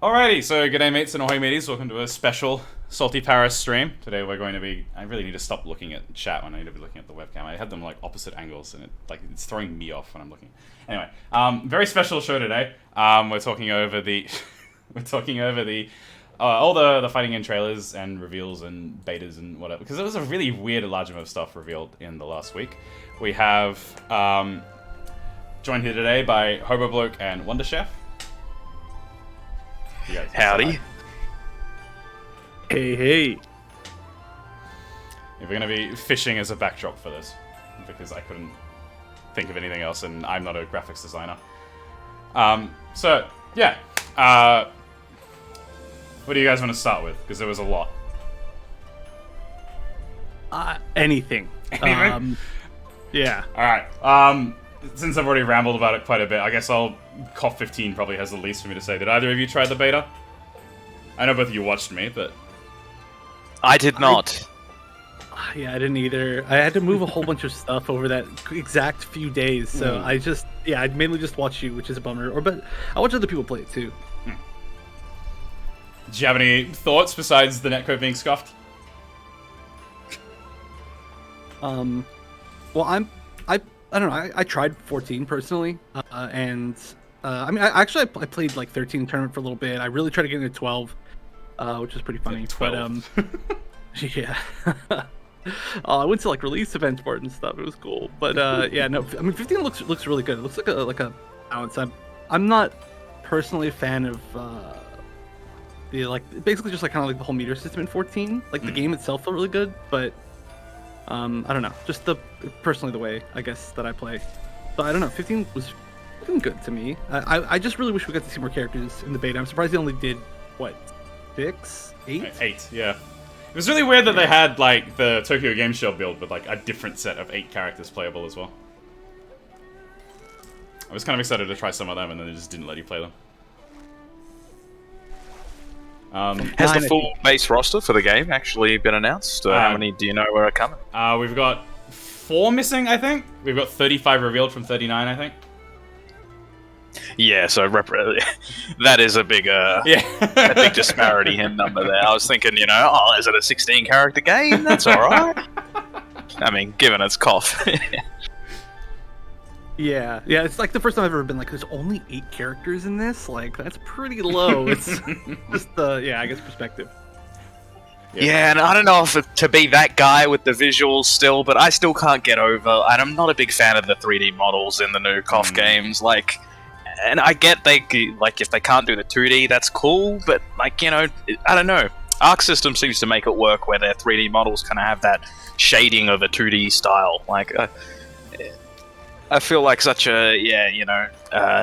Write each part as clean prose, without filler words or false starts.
Alrighty, so g'day mates and ahoy mateys, welcome to a special Salty Paris stream. Today we're going to be, I really need to stop looking at chat when I need to be looking at the webcam. I had them like opposite angles and it's throwing me off when I'm looking. Anyway, very special show today. We're talking over the, all the fighting game trailers and reveals and betas and whatever, because there was a really weird large amount of stuff revealed in the last week. We have, joined here today by Hobobloke and Wonder Chef. Howdy. Hey. If we're going to be fishing as a backdrop for this, because I couldn't think of anything else, and I'm not a graphics designer. So, yeah. What do you guys want to start with? Because there was a lot. Anything. Anything? Yeah. Alright. Since I've already rambled about it quite a bit, I guess COF 15 probably has the least for me to say. Did either of you try the beta? I know both of you watched me, but... I did not. Yeah, I didn't either. I had to move a whole bunch of stuff over that exact few days, so I mainly just watched you, which is a bummer. But I watch other people play it too. Did you have any thoughts besides the netcode being scuffed? Well, I don't know. I tried 14 personally, and I mean, I played like 13 tournament for a little bit. I really tried to get into 12, which was pretty funny. Yeah, 12. But yeah, I went to like release events for it and stuff. It was cool. But yeah, no. I mean, 15 looks really good. It looks like a balance. I'm not personally a fan of the basically just kind of like the whole meter system in 14. Like the game itself felt really good, but. I don't know, just personally the way I guess that I play. But I don't know, 15 was looking good to me. I just really wish we got to see more characters in the beta. I'm surprised they only did what, 6, 8? 8, yeah. It was really weird that they had like the Tokyo Game Show build with like a different set of 8 characters playable as well. I was kind of excited to try some of them, and then they just didn't let you play them. Has the full base roster for the game actually been announced? How many do you know where are coming? We've got 4 missing, I think. We've got 35 revealed from 39, I think. Yeah, so that is a big, a big disparity in number there. I was thinking, is it a 16 character game? That's all right. I mean, given its cough. Yeah, it's like the first time I've ever been like, there's only 8 characters in this? Like, that's pretty low. It's just I guess perspective. Yeah, and I don't know if to be that guy with the visuals still, but I still can't get over, and I'm not a big fan of the 3D models in the new KOF games, and I get if they can't do the 2D, that's cool, but I don't know. Arc System seems to make it work where their 3D models kind of have that shading of a 2D style, I feel like such a,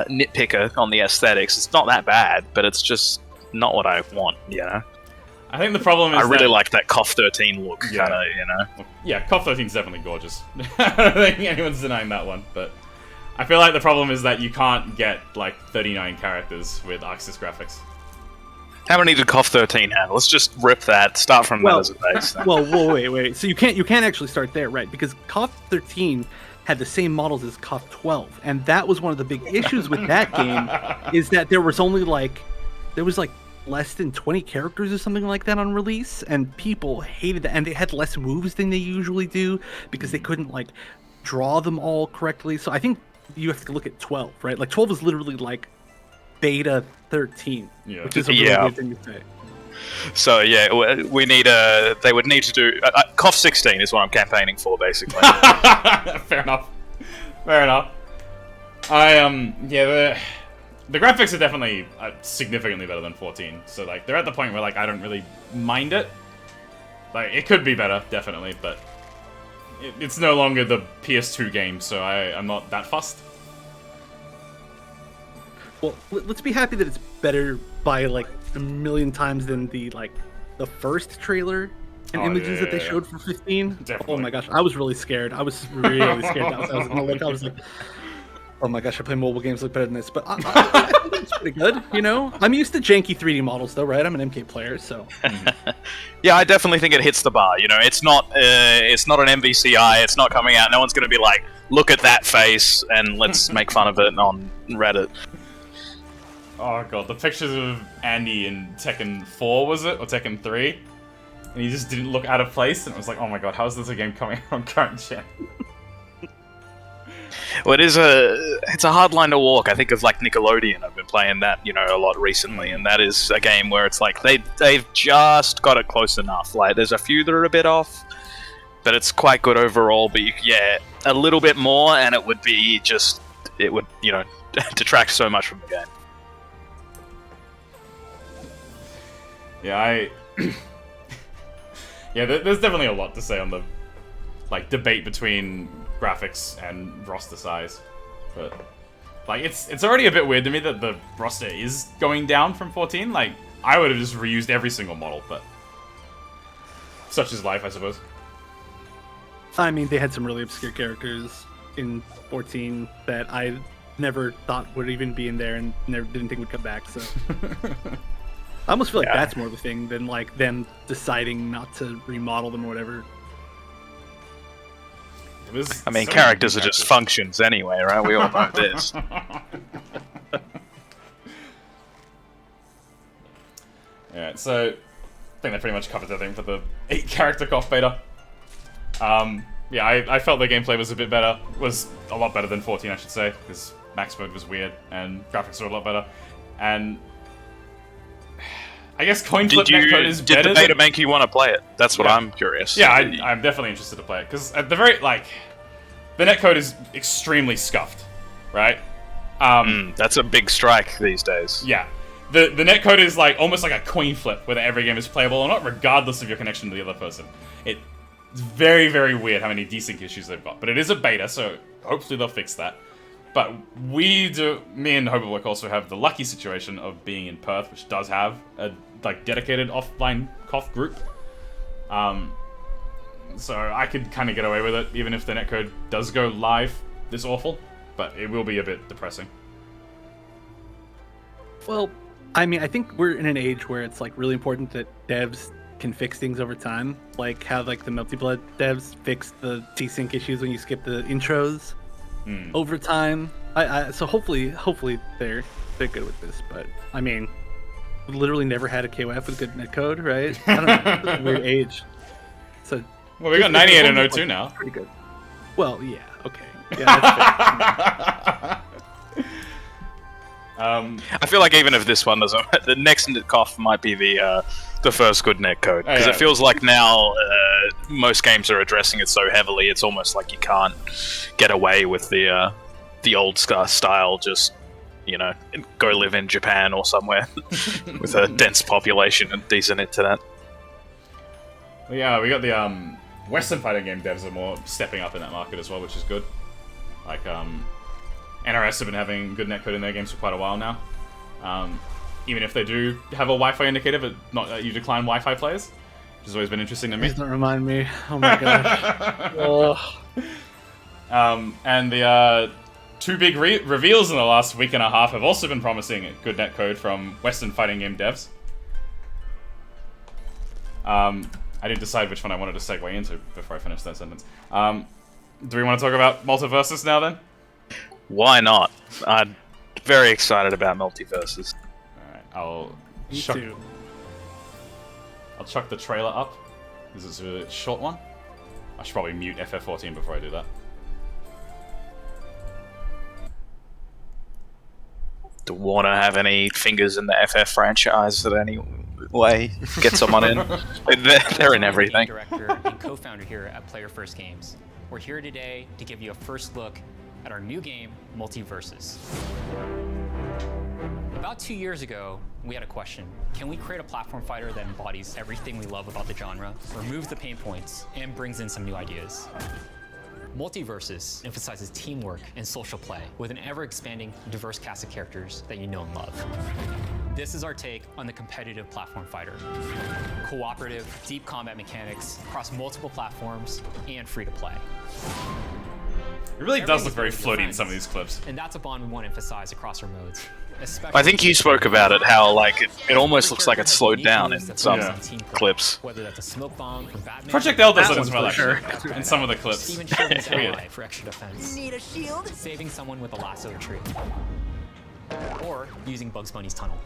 nitpicker on the aesthetics. It's not that bad, but it's just not what I want, I think the problem is I really like that KOF 13 look, Yeah, KOF 13 is definitely gorgeous. I don't think anyone's denying that one, but I feel like the problem is that you can't get, 39 characters with ArcSys graphics. How many did KOF 13 have? Let's just rip that, start from that as a base. Well, wait. So you can't actually start there, right? Because KOF 13... had the same models as KOF 12, and that was one of the big issues with that game, is that there was only less than 20 characters or something like that on release, and people hated that, and they had less moves than they usually do because they couldn't draw them all correctly. So I think you have to look at 12, right? 12 is literally beta 13, which is a really weird thing to say. So we need they would need to do KOF 16 is what I'm campaigning for, basically. Fair enough. The graphics are definitely significantly better than 14. So they're at the point where I don't really mind it. It could be better, definitely, but it's no longer the PS2 game, so I'm not that fussed. Well, let's be happy that it's better by a million times than the first trailer and images that they showed for 15. Definitely. Oh my gosh, I was really scared. I was really scared. I was like, oh my gosh, I play mobile games look better than this. But I think it's pretty good, I'm used to janky 3D models though, right? I'm an MK player, so. Yeah, I definitely think it hits the bar. It's not an MVCI. It's not coming out. No one's going to be like, look at that face and let's make fun of it on Reddit. oh god, the pictures of Andy in Tekken 4, was it? Or Tekken 3? And he just didn't look out of place, and it was like, oh my god, how is this a game coming on current gen? Well, it's a hard line to walk. I think of like Nickelodeon. I've been playing that, you know, a lot recently, and that is a game where it's like they've just got it close enough. Like there's a few that are a bit off, but it's quite good overall. But yeah, a little bit more, and it would be just you know detract so much from the game. Yeah, yeah, there's definitely a lot to say on the like debate between graphics and roster size, but like it's already a bit weird to me that the roster is going down from 14. Like I would have just reused every single model, but such is life, I suppose. I mean, they had some really obscure characters in 14 that I never thought would even be in there and didn't think would come back. So I almost feel like that's more of a thing than like them deciding not to remodel them or whatever. I mean, characters are just functions anyway, right? We all know this. Yeah, so I think that pretty much covers everything for the 8-character KOF beta. Yeah, I felt the gameplay was was a lot better than 14, I should say, because max mode was weird and graphics were a lot better. And I guess coin flip netcode is better. Did the beta make you want to play it? That's what I'm curious. Yeah, I'm definitely interested to play it, because at the very, like, the netcode is extremely scuffed, right? That's a big strike these days. Yeah. The netcode is like almost like a coin flip, whether every game is playable or not, regardless of your connection to the other person. It's very, very weird how many desync issues they've got. But it is a beta, so hopefully they'll fix that. But me and Hobobloke also have the lucky situation of being in Perth, which does have a like dedicated offline KOF group. So I could kind of get away with it, even if the netcode does go live this awful. But it will be a bit depressing. Well, I mean, I think we're in an age where it's like really important that devs can fix things over time, like how like the Multi-Blood devs fixed the desync issues when you skip the intros over time. So hopefully they're good with this. But I mean, we literally never had a KOF with good netcode, right? I don't know. It's a weird age. So well, we got 98 and 02 now. Pretty good. Well, yeah, okay. Yeah, that's fair. I feel like even if this one doesn't, the next KOF might be the first good netcode, because it feels like now most games are addressing it so heavily. It's almost like you can't get away with the old style. Just go live in Japan or somewhere with a dense population and decent internet. Well, yeah, we got the Western fighting game devs are more stepping up in that market as well, which is good. Like NRS have been having good netcode in their games for quite a while now. Even if they do have a Wi-Fi indicator, but not that you decline Wi-Fi players, which has always been interesting to me. Please don't remind me. Oh my gosh. And the two big reveals in the last week and a half have also been promising good netcode from Western fighting game devs. I didn't decide which one I wanted to segue into before I finished that sentence. Do we want to talk about Multiversus now then? Why not? I'm very excited about Multiversus. Alright, Me too. I'll chuck the trailer up. This is a short one. I should probably mute FF14 before I do that. Do Warner have any fingers in the FF franchise in any way? Get someone in. They're in everything. Director and co-founder here at Player First Games. We're here today to give you a first look at our new game, Multiversus. About 2 years ago, we had a question. Can we create a platform fighter that embodies everything we love about the genre, removes the pain points, and brings in some new ideas? Multiversus emphasizes teamwork and social play with an ever-expanding, diverse cast of characters that you know and love. This is our take on the competitive platform fighter. Cooperative, deep combat mechanics across multiple platforms, and free to play. It really does look very floaty in some of these clips. And that's a bond we want to emphasize across our modes. I think you spoke about it, how like it almost looks like it's slowed down in some clips. Whether that's a smoke bomb from Batman, Project L does it as well, sure. actually, in some of the clips. Steven Shield's Weird. ally for extra defense. Need a shield? Saving someone with a lasso tree. or using Bugs Bunny's tunnel.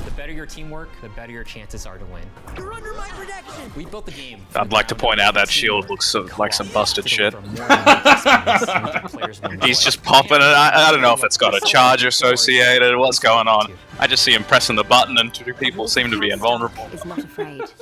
The better your teamwork, the better your chances are to win. You're under my protection. We built the game. I'd like to point out that shield looks like some busted shit. He's just popping it. I don't know if it's got a charge associated. What's going on? I just see him pressing the button and two people seem to be invulnerable. Is not afraid. It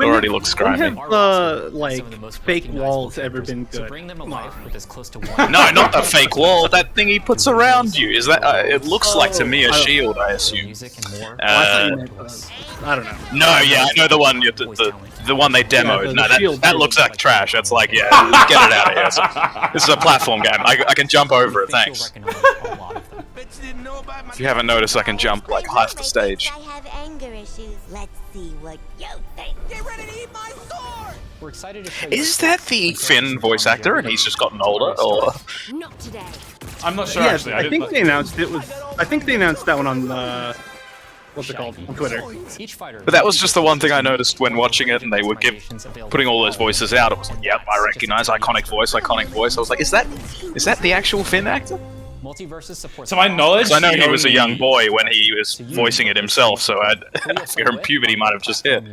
already looks grimy. When have like fake walls ever been So good? bring them to life with as close to one. No, not the fake wall. That thing he puts around you. Is that? It looks like to me a shield, I assume. Music and more. I don't know. No, yeah, I know the one. The one they demoed. the No, shield that too. looks like trash. That's like, yeah, get it out of here. This is a platform game. I can jump over it. Thanks. If you haven't noticed, I can jump like half the stage. I have anger issues. Let's see what you think. Get ready to eat my sword. We're excited to show you. Is that the Finn voice actor and he's just gotten older, or? Not today. I'm not sure Yeah, actually. I think they announced it was. I think they announced that one on what's it called on Twitter. Each fighter. But that was just the one thing I noticed when watching it, and they were putting all those voices out. It was like, yep, I recognize iconic voice, iconic voice. I was like, is that the actual Finn actor? Multiversus supports. To my knowledge, 'Cause I know he was a only- young boy when he was voicing it himself, so I figure puberty might have just hit.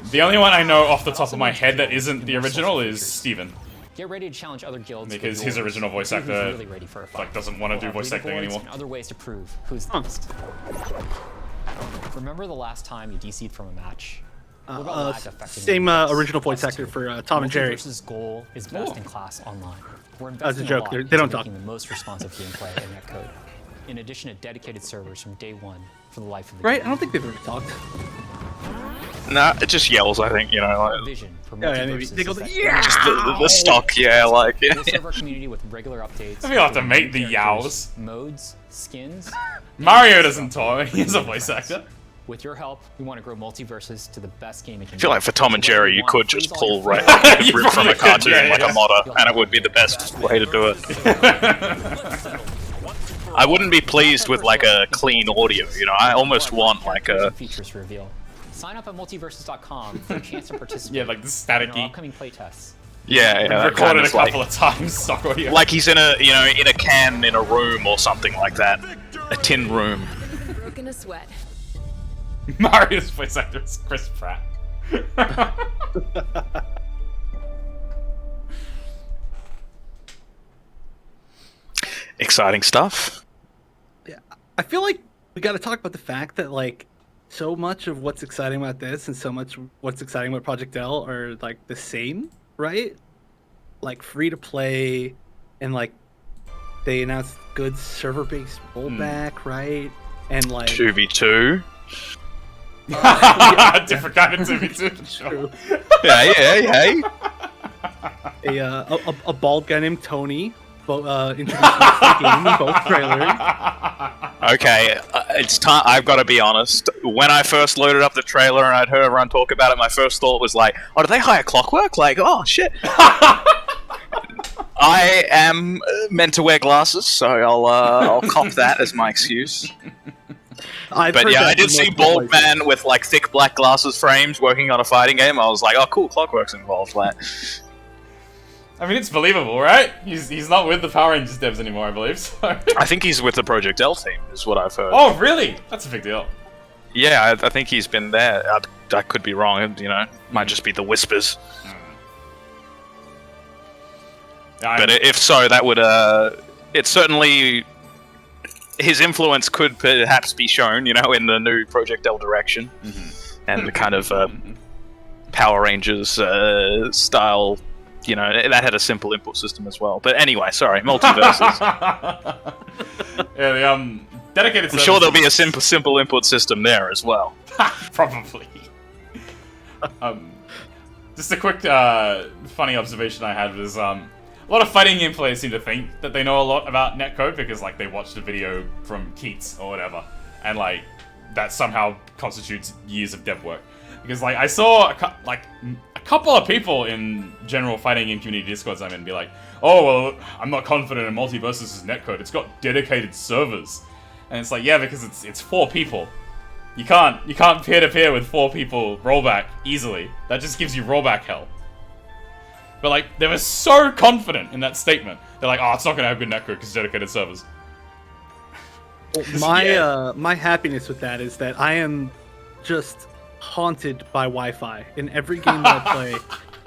The only one I know off the top of my head that isn't the original is Steven. Get ready to challenge other guilds. Because with his yours. original voice See who's actor, really ready for a fight. like, doesn't want to do voice acting Leaderboards anymore. and other ways to prove who's the best. Remember the last time you DC'd from a match? What about lag affecting Same your games? original voice actor for Tom and Jerry. Multiversus' goal is best in class online. We're As a investing joke, lot they into don't talk. making the most responsive gameplay in netcode. In addition to dedicated servers from day one for the life of the Right? I game. don't think they've ever talked. Nah, it just yells, I think, you know, Our like, vision for Yeah, maybe. Multiversus They go is the, that yeah! just the stock, yeah, like, yeah. We'll serve our community with regular updates. I think I'll have to make including the characters, yows. modes, skins. Mario doesn't talk. He's a voice actor. With your help, we want to grow Multiversus to the best game it can I feel like for Tom and Jerry, you could just pull right You rip from probably a cartoon could, yeah, like yeah. a modder, and it would be the best way to do it. I wouldn't be pleased with like a clean audio, you know. I almost want like a features reveal. Sign up at multiversus.com for a chance to participate Yeah, like the in our staticky. upcoming playtests. yeah, that Recorded kind a of like couple of times, stock audio. like he's in a in a can in a room or something like that, a tin room. Broken a sweat. Mario's voice actor is Chris Pratt. Exciting stuff. Yeah, I feel like we got to talk about the fact that like so much of what's exciting about this and so much what's exciting about Project L are like the same, right? Like free to play, and like they announced good server-based rollback, right? And like 2v2. Different kind of TV for sure. Yeah. a bald guy named Tony introduced us to the game in both trailers. Okay, it's time. I've got to be honest. When I first loaded up the trailer and I'd heard everyone talk about it, my first thought was like, "Oh, did they hire Clockwork?" Like, oh shit. I am meant to wear glasses, so I'll cop that as my excuse. But yeah, I did see bald man with like thick black glasses frames working on a fighting game. I was like, oh cool, Clockwork's involved. Like, I mean, it's believable, right? He's not with the Power Rangers devs anymore, I believe. So. I think he's with the Project L team, is what I've heard. Oh, really? That's a big deal. Yeah, I think he's been there. I could be wrong, you know. Might just be the whispers. But if so, that would it certainly his influence could perhaps be shown, you know, in the new Project L direction, and the kind of Power Rangers style. You know, that had a simple input system as well. But anyway, sorry, Multiversus. Yeah, the dedicated. I'm sure there'll be a simple input system there as well. Probably. Just a quick funny observation I had was a lot of fighting game players seem to think that they know a lot about netcode because like they watched a video from Keats or whatever, and like that somehow constitutes years of dev work. Because like I saw a couple of people in general fighting game community discords I'm in be like, oh well, I'm not confident in Multiversus' netcode. It's got dedicated servers, and it's like, yeah, because it's 4 people. You can't peer-to-peer with 4 people rollback easily. That just gives you rollback hell. But like, they were so confident in that statement. They're like, oh, it's not gonna have good netcode because it's dedicated servers. My happiness with that is that I am just haunted by Wi-Fi in every game that I play,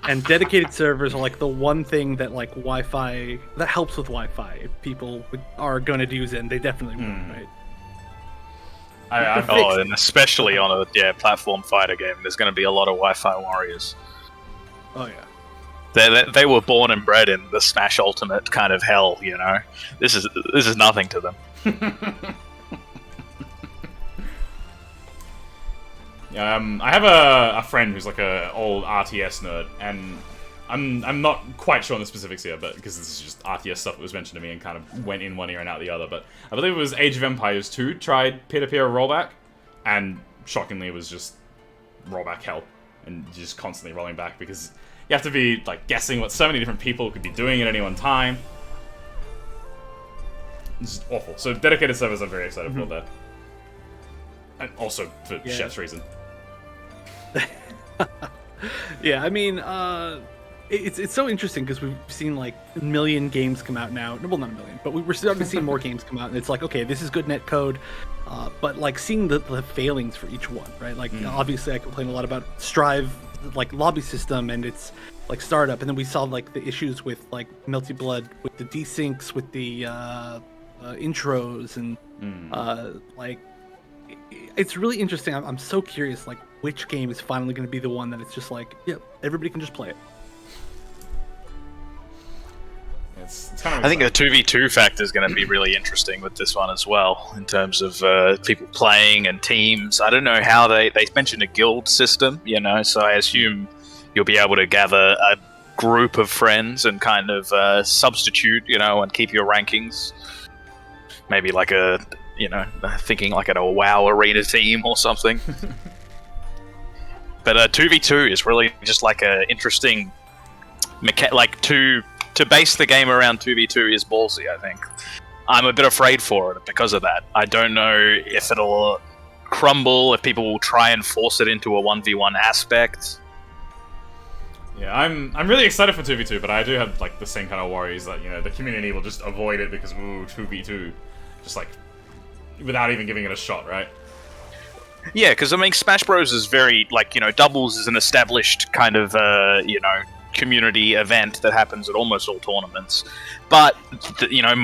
and dedicated servers are like the one thing that like Wi-Fi that helps with Wi-Fi. If people are going to use it, and they definitely will, right? And especially on a platform fighter game, there's going to be a lot of Wi-Fi warriors. Oh yeah. They were born and bred in the Smash Ultimate kind of hell, you know. This is nothing to them. I have a friend who's like a old RTS nerd, and I'm not quite sure on the specifics here, but because this is just RTS stuff that was mentioned to me and kind of went in one ear and out the other. But I believe it was Age of Empires 2 tried peer-to-peer rollback, and shockingly it was just rollback hell, and just constantly rolling back because you have to be like guessing what so many different people could be doing at any one time. It's just awful. So dedicated servers I'm very excited for there. And also for Chef's reason. Yeah, I mean, it's so interesting because we've seen like a million games come out now. Well, not a million, but we're starting to see more games come out, and it's like, okay, this is good net code, but like seeing the failings for each one, right? Like obviously I complain a lot about Strive, like lobby system, and it's like startup, and then we saw like the issues with like Melty Blood, with the desyncs, with the intros, and like it's really interesting. I'm so curious, like which game is finally going to be the one that it's just like, yep, everybody can just play it. It's kind of I think the 2v2 factor is going to be really interesting with this one as well, in terms of people playing and teams. I don't know how they mentioned a guild system, you know, so I assume you'll be able to gather a group of friends and kind of substitute, you know, and keep your rankings. Maybe like thinking like a WoW arena team or something. But 2v2 is really just like a interesting to base the game around 2v2 is ballsy, I think. I'm a bit afraid for it because of that. I don't know if it'll crumble, if people will try and force it into a 1v1 aspect. Yeah, I'm really excited for 2v2, but I do have like the same kind of worries that, you know, the community will just avoid it because 2v2, just like without even giving it a shot, right? Yeah, because I mean, Smash Bros is very like, you know, doubles is an established kind of community event that happens at almost all tournaments. But you know,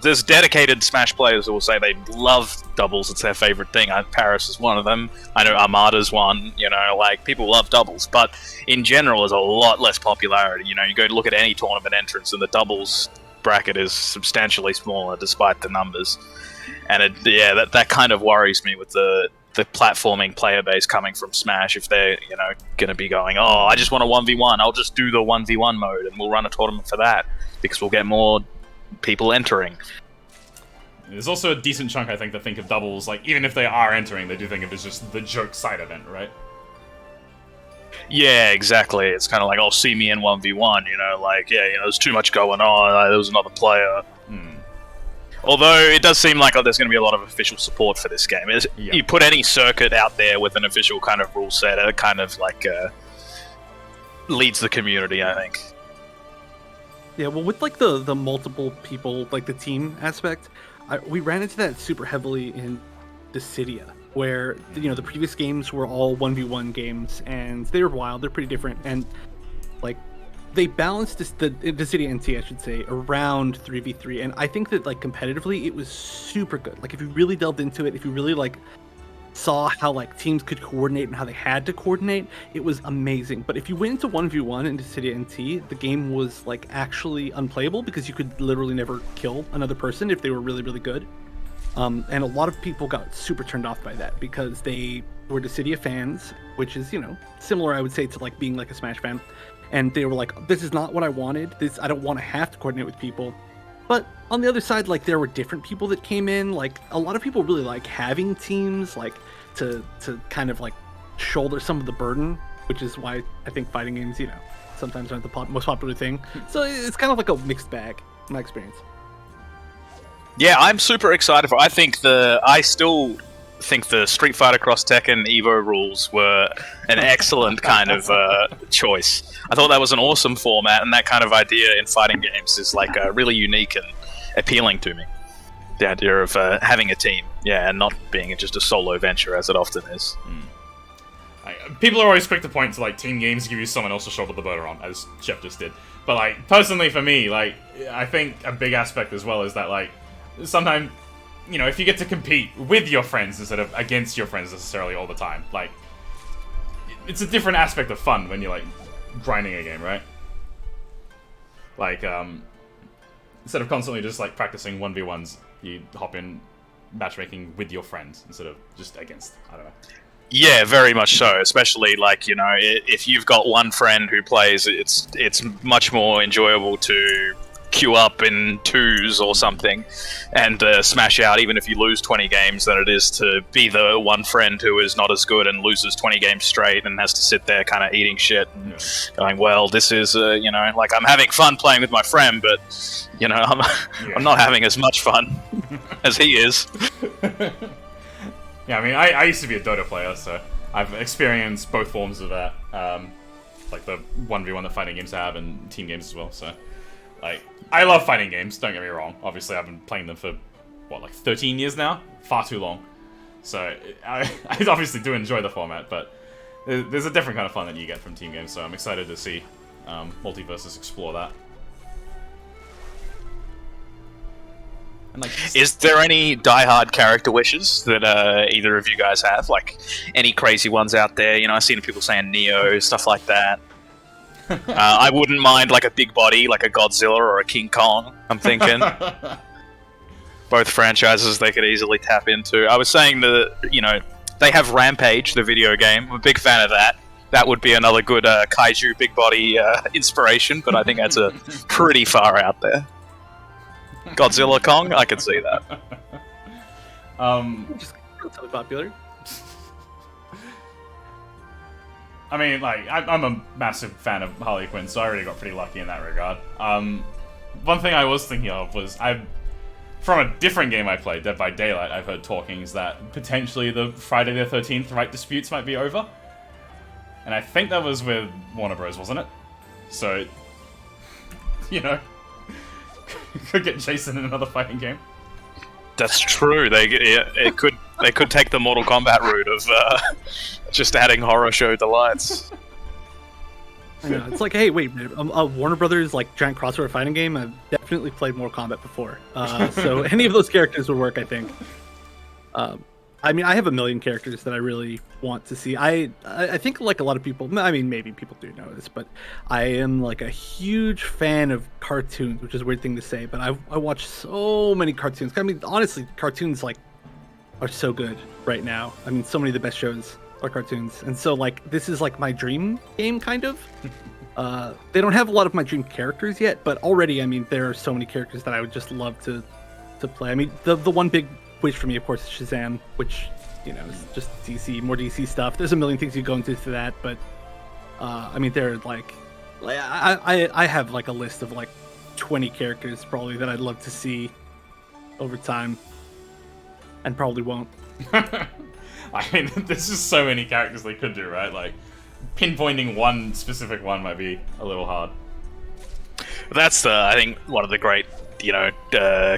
there's dedicated Smash players who will say they love doubles; it's their favorite thing. Paris is one of them. I know Armada's one. You know, like people love doubles, but in general, there's a lot less popularity. You know, you go to look at any tournament entrance, and the doubles bracket is substantially smaller despite the numbers. And that kind of worries me with the platforming player base coming from Smash. If they're, you know, going to be going, oh, I just want a 1v1, I'll just do the 1v1 mode and we'll run a tournament for that because we'll get more people entering. There's also a decent chunk, I think, that think of doubles, like, even if they are entering, they do think of it as just the joke side event, right? Yeah, exactly. It's kind of like, oh, see me in 1v1, you know, like, yeah, you know, there's too much going on, there was another player. Although it does seem like there's going to be a lot of official support for this game. You put any circuit out there with an official kind of rule set, it kind of like leads the community, I think. Yeah, well, with like the multiple people, like the team aspect, we ran into that super heavily in Dissidia, where, you know, the previous games were all 1v1 games, and they were wild, they're pretty different, and like they balanced the Dissidia NT, I should say, around 3v3, and I think that like competitively it was super good. Like if you really delved into it, if you really like saw how like teams could coordinate and how they had to coordinate, it was amazing. But if you went into 1v1 in Dissidia NT, the game was like actually unplayable because you could literally never kill another person if they were really, really good. And a lot of people got super turned off by that because they were Dissidia fans, which is, you know, similar, I would say, to like being like a Smash fan. And they were like, this is not what I wanted. I don't want to have to coordinate with people. But on the other side, like there were different people that came in. Like a lot of people really like having teams, like to kind of like shoulder some of the burden, which is why I think fighting games, you know, sometimes aren't the most popular thing. So it's kind of like a mixed bag, in my experience. Yeah, I'm super excited for it. I still think the Street Fighter Cross Tekken Evo rules were an excellent kind of choice. I thought that was an awesome format, and that kind of idea in fighting games is like really unique and appealing to me. the idea of having a team, and not being just a solo venture as it often is. People are always quick to point to like team games give you someone else to shoulder the burden on, as Chef just did. But like personally for me, like I think a big aspect as well is that like sometimes, you know, if you get to compete with your friends instead of against your friends necessarily all the time, like it's a different aspect of fun when you're like grinding a game, right? Like instead of constantly just like practicing 1v1s, you hop in matchmaking with your friends instead of just against. I don't know. Yeah, very much so. Especially like, you know, if you've got one friend who plays, it's much more enjoyable to queue up in twos or something and smash out, even if you lose 20 games, than it is to be the one friend who is not as good and loses 20 games straight and has to sit there kind of eating shit and going, well, this is, you know, like I'm having fun playing with my friend, but, you know, I'm not having as much fun as he is. Yeah, I mean, I used to be a Dota player, so I've experienced both forms of that. Like the 1v1 that fighting games have and team games as well, so... Like, I love fighting games, don't get me wrong. Obviously, I've been playing them for, what, like 13 years now? Far too long. So, I obviously do enjoy the format, but there's a different kind of fun that you get from team games, so I'm excited to see Multiversus explore that. And like, is there any die-hard character wishes that either of you guys have? Like, any crazy ones out there? You know, I've seen people saying Neo, stuff like that. I wouldn't mind like a big body, like a Godzilla or a King Kong, I'm thinking. Both franchises they could easily tap into. I was saying that, you know, they have Rampage, the video game. I'm a big fan of that. That would be another good kaiju big body inspiration, but I think that's a pretty far out there. Godzilla Kong, I could see that. Just relatively popular. I mean, like, I'm a massive fan of Harley Quinn, so I already got pretty lucky in that regard. One thing I was thinking of was, from a different game I played, Dead by Daylight, I've heard talkings that potentially the Friday the 13th right disputes might be over. And I think that was with Warner Bros., wasn't it? So, you know, could get Jason in another fighting game. That's true. They could take the Mortal Kombat route of just adding horror show delights. I know, it's like, hey, wait, Warner Brothers like giant crossover fighting game. I've definitely played Mortal Kombat before, so any of those characters would work, I think. I mean, I have a million characters that I really want to see. I think like a lot of people, I mean, maybe people do know this, but I am like a huge fan of cartoons, which is a weird thing to say, but I watch so many cartoons. I mean, honestly, cartoons like are so good right now. I mean, so many of the best shows are cartoons, and so like this is like my dream game, kind of. They don't have a lot of my dream characters yet, but already, I mean, there are so many characters that I would just love to play. I mean, the one big wish for me, of course, is Shazam, which, you know, is just DC, more DC stuff. There's a million things you go into for that, but I mean, they're like I have like a list of like 20 characters probably that I'd love to see over time, and probably won't. I mean, there's just so many characters they could do, right? Like, pinpointing one specific one might be a little hard. That's I think one of the great, you know,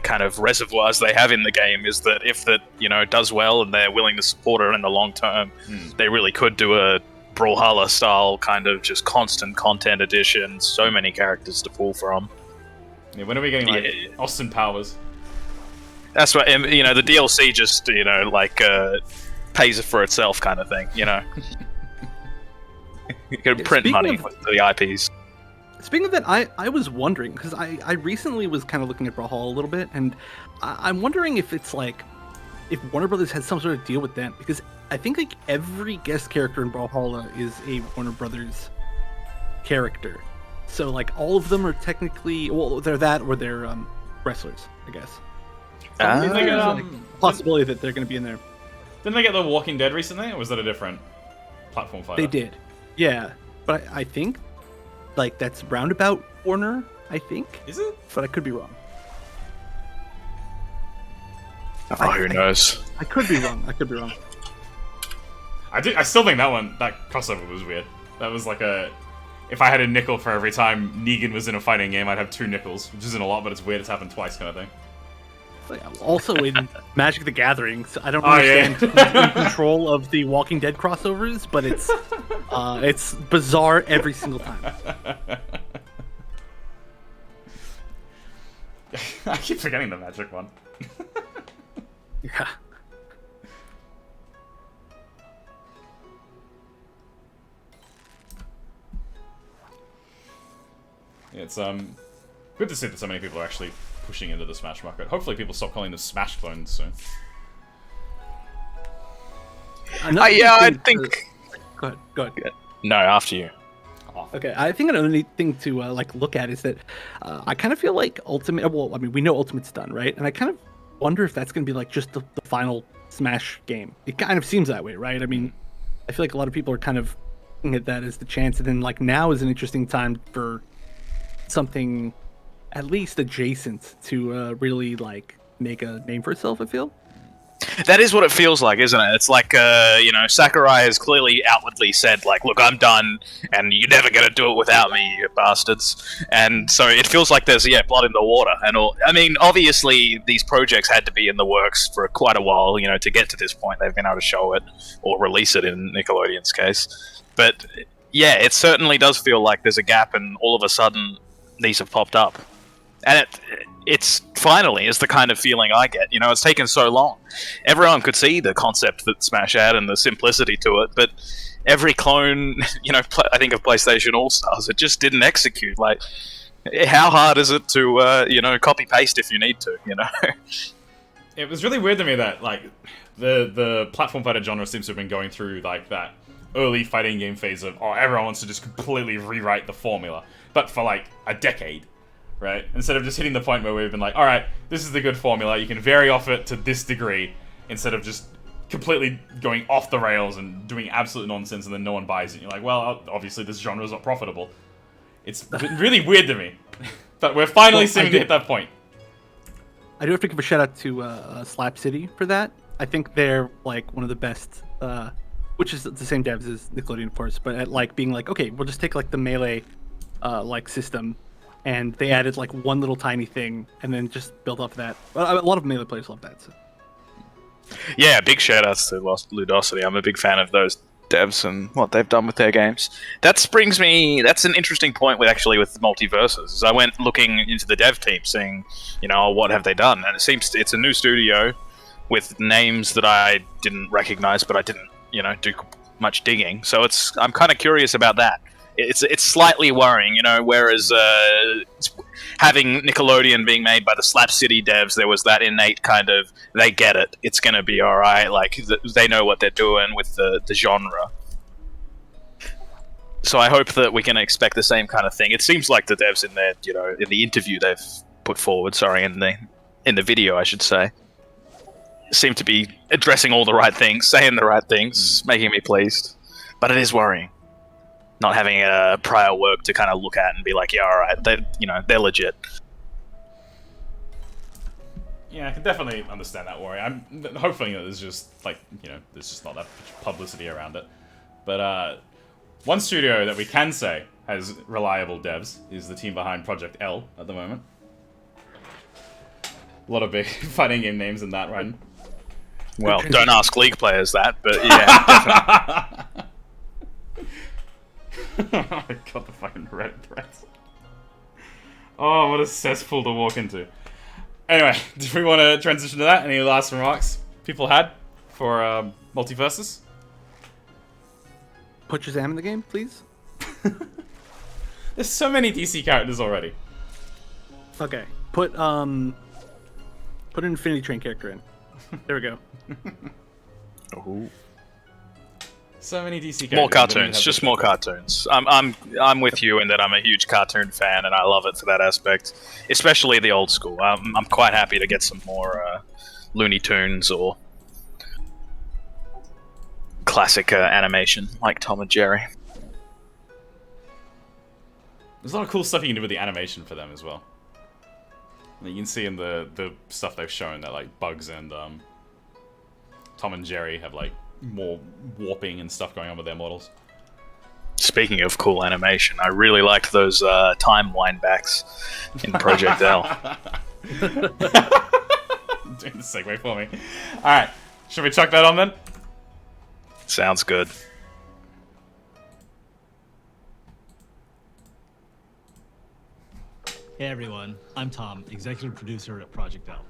kind of reservoirs they have in the game is that if that, you know, does well and they're willing to support it in the long term, they really could do a Brawlhalla style kind of just constant content addition. So many characters to pull from. Yeah, when are we getting like Austin Powers? That's what, you know, the DLC just, you know, like pays it for itself kind of thing, you know. You can print money for the IPs. Speaking of that, I was wondering, because I recently was kind of looking at Brawlhalla a little bit, and I'm wondering if it's like, if Warner Brothers had some sort of deal with them, because I think like every guest character in Brawlhalla is a Warner Brothers character. So like all of them are technically, well, they're that or they're wrestlers, I guess. So there's like a possibility that they're going to be in there. Didn't they get The Walking Dead recently, or was that a different platform fighter? They did, yeah. But I think like that's roundabout Warner, I think. Is it? But I could be wrong. Oh, who knows? I could be wrong. I could be wrong. I still think that crossover was weird. That was like a... If I had a nickel for every time Negan was in a fighting game, I'd have 2 nickels, which isn't a lot, but it's weird it's happened twice kind of thing. Also in Magic the Gathering, so I don't Oh, yeah. understand who's in control of the Walking Dead crossovers, but it's bizarre every single time. I keep forgetting the magic one. Yeah. It's good to see that so many people are actually pushing into the Smash market. Hopefully people stop calling them Smash clones soon. I think. Go ahead. No, after you. Okay, I think another neat thing to like look at is that I kind of feel like Ultimate. Well, I mean, we know Ultimate's done, right? And I kind of wonder if that's going to be like just the final Smash game. It kind of seems that way, right? I mean, I feel like a lot of people are kind of looking at that as the chance, and then like now is an interesting time for something at least adjacent to really like make a name for itself. I feel. That is what it feels like, isn't it? It's like, Sakurai has clearly outwardly said, like, look, I'm done, and you're never going to do it without me, you bastards. And so it feels like there's, blood in the water. And all. I mean, obviously, these projects had to be in the works for quite a while, to get to this point. They've been able to show it, or release it in Nickelodeon's case. But, yeah, it certainly does feel like there's a gap, and all of a sudden, these have popped up. And it's finally is the kind of feeling I get. It's taken so long. Everyone could see the concept that Smash had and the simplicity to it, but every clone, I think of PlayStation All-Stars, it just didn't execute. Like, how hard is it to, copy-paste if you need to, It was really weird to me that, like, the platform fighter genre seems to have been going through, like, that early fighting game phase of, everyone wants to just completely rewrite the formula. But for, like, a decade. Right? Instead of just hitting the point where we've been like, alright, this is the good formula, you can vary off it to this degree, instead of just completely going off the rails and doing absolute nonsense and then no one buys it. You're like, well, obviously this genre is not profitable. It's really weird to me. But we're finally seeming to hit that point. I do have to give a shout out to Slap City for that. I think they're like one of the best, which is the same devs as Nickelodeon, of course, but at like being like, okay, we'll just take like the melee like system, and they added like one little tiny thing, and then just built off that. A lot of melee players love that. So. Yeah, big shout outs to Ludosity. I'm a big fan of those devs and what they've done with their games. That's an interesting point with Multiversus. As I went looking into the dev team, seeing, what have they done, and it seems it's a new studio with names that I didn't recognize, but I didn't, do much digging. So I'm kind of curious about that. It's slightly worrying, whereas having Nickelodeon being made by the Slap City devs, there was that innate kind of, they get it, it's going to be alright, like, they know what they're doing with the genre. So I hope that we can expect the same kind of thing. It seems like the devs in there, in the interview they've put forward, in the video, I should say, seem to be addressing all the right things, saying the right things, making me pleased. But it is worrying. Not having a prior work to kind of look at and be like, yeah, all right, they're legit. Yeah, I can definitely understand that worry. I'm hoping that there's just like, there's just not that much publicity around it. But one studio that we can say has reliable devs is the team behind Project L at the moment. A lot of big fighting game names in that run. Well, don't ask League players that, but yeah, definitely. Oh my god, the fucking red threats. Oh, what a cesspool to walk into. Anyway, do we want to transition to that? Any last remarks people had for Multiversus? Put Shazam in the game, please. There's so many DC characters already. Okay, put an Infinity Train character in. There we go. Ooh. So many DC characters. More cartoons, just more cartoons. I'm with you in that I'm a huge cartoon fan, and I love it for that aspect, especially the old school. I'm quite happy to get some more Looney Tunes or classic animation like Tom and Jerry. There's a lot of cool stuff you can do with the animation for them as well. You can see in the stuff they've shown that like Bugs and Tom and Jerry have like more warping and stuff going on with their models. Speaking of cool animation, I really liked those time wind backs in Project L. doing the segue for me. Alright, should we chuck that on then? Sounds good. Hey everyone, I'm Tom, executive producer at Project L.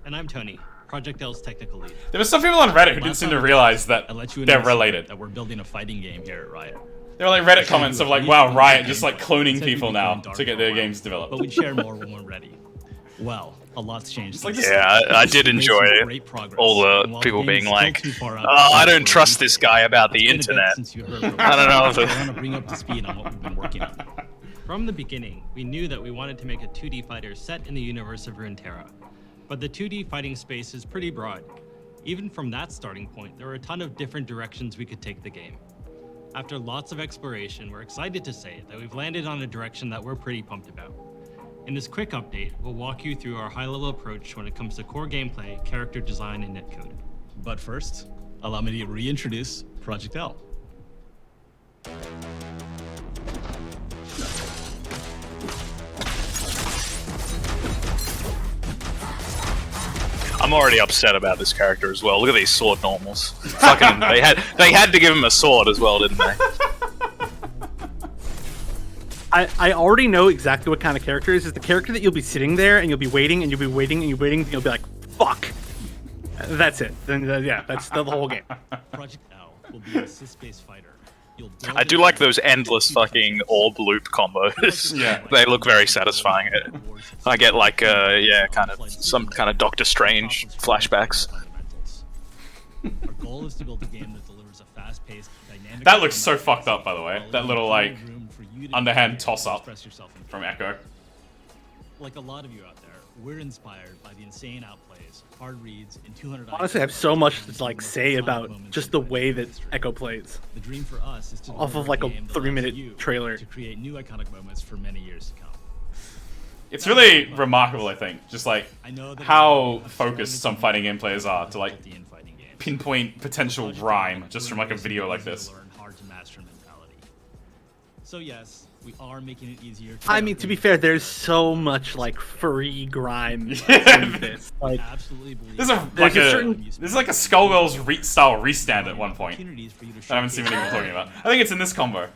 And I'm Tony, Project L's technical lead. There were some people on Reddit who didn't seem to realize that I let you they're know related. that we're building a fighting game here at Riot. There were like Reddit comments of like, wow, Riot just like cloning people now to get their games developed. But we'd share more when we're ready. Well, a lot's changed. like since this- Yeah, I did We've made enjoy some it. great progress, All and the while people game is being still like, too far out "Oh, I to don't trust this guy about the It's been a bit internet." since you heard from I don't know us, if so I want to bring up to speed on what we've been working on. From the beginning, we knew that we wanted to make a 2D fighter set in the universe of Runeterra. But the 2D fighting space is pretty broad. Even from that starting point, there were a ton of different directions we could take the game. After lots of exploration, we're excited to say that we've landed on a direction that we're pretty pumped about. In this quick update, we'll walk you through our high-level approach when it comes to core gameplay, character design, and netcode. But first, allow me to reintroduce Project L. I'm already upset about this character as well. Look at these sword normals. Fucking, they had to give him a sword as well, didn't they? I already know exactly what kind of character it is. It's the character that you'll be sitting there and you'll be waiting and you'll be waiting and you're waiting and you'll be like, fuck. That's it. Then yeah, that's the whole game. Project L will be an assist-based fighter. You'll build I do your like character those endless fucking orb loop combos. Yeah. They look very satisfying. I get like, yeah, kind of some kind of Doctor Strange flashbacks. Our goal is to build a game that delivers a fast-paced, dynamic. That looks so fucked up, by the way. That little like underhand toss-up from Echo. Like a lot of you out there, we're inspired by the insane outplays, hard reads, and 200. Honestly, I have so much to like say about just the way that Echo plays. The dream for us is to Off of, deliver like, a game that 3-minute allows you trailer. to create new iconic moments for many years to come. It's really remarkable, I think, just like I know that how it's focused some fighting game players are to like in fighting games. pinpoint potential rhyme just from like a video like this. Learn hard to master mentality. So yes, we are making it easier. I mean, to be fair, there's so much like free grime Yeah. in this. Like, absolutely believe There's a There's like a a certain- there's like a Skullgirls style restand at one point opportunities for you to that I haven't seen showcase many people talking about. I think it's in this combo.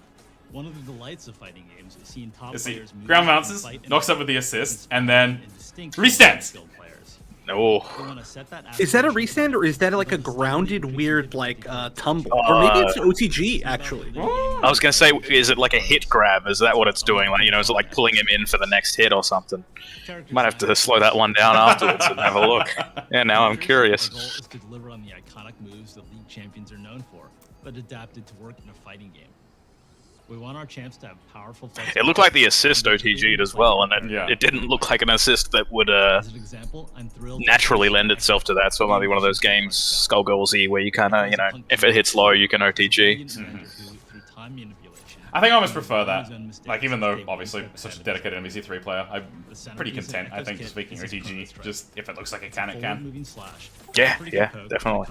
One of the delights of fighting games is seeing top Is he players move ground and bounces, fight and knocks up with the assist, and then and distinct restands. skilled players. Oh, We wanna set that is that a aspiration restand or is that like a grounded weird like tumble? Or maybe it's an OTG actually. I was gonna say, is it like a hit grab? Is that what it's doing? Like, you know, is it like pulling him in for the next hit or something? Might have to slow that one down afterwards and have a look. Yeah, now I'm Our curious. goal is to deliver on the iconic moves that league champions are known for, but adapted to work in a fighting game. We want our champs to have powerful. It looked like the assist OTG'd as well, and it didn't look like an assist that would As an example, I'm thrilled naturally lend itself to that. So it might be one of those games, Skullgirls-y, where you kind of, you know, if it hits low, you can OTG. I think I almost prefer that. Like, even though obviously such a dedicated MVC3 player, I'm pretty content. I think just making OTG, just if it looks like it can, it can. Yeah, yeah, definitely.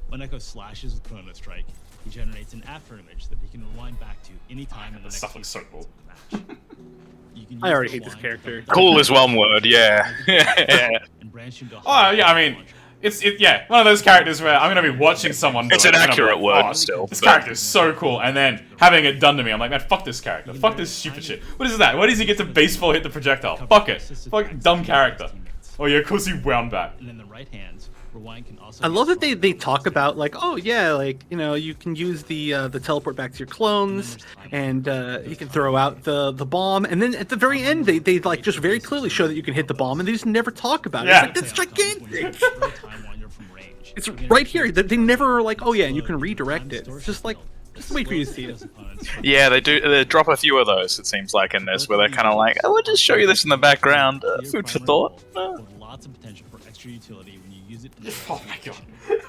When Echo slashes with Chrono Strike, he generates an after image that he can rewind back to any time in the This next stuff few looks so seconds cool. of the match. You can I use already the hate this rewind character. to Cool is one word, yeah. Yeah. and branch into a Oh yeah, I mean, it's one of those characters where I'm gonna be watching someone. It's do an it, and I'm accurate like, word "Oh, still, This but- character is so cool, and then having it done to me, I'm like, man, fuck this character, fuck this stupid shit. What is that? Why does he get to baseball hit the projectile? Fuck it, fuck dumb character. Oh yeah, cause he wound back. And in the right hands, rewind can also. I be love that strong. they talk about like, oh yeah, like, you know, you can use the teleport back to your clones, and you can throw out the bomb, and then at the very end they like just very clearly show that you can hit the bomb, and they just never talk about it. Yeah. It's like, that's gigantic. Time when you're from range. It's right here. They never are like, oh yeah, and you can redirect it. It's just like, just wait for you to see it. Yeah, they do. They drop a few of those, it seems like, in this, where they're kind of like, oh, we'll just show you this in the background. Food for thought. With lots of potential for extra utility when you use it. In the Oh right my god. situation.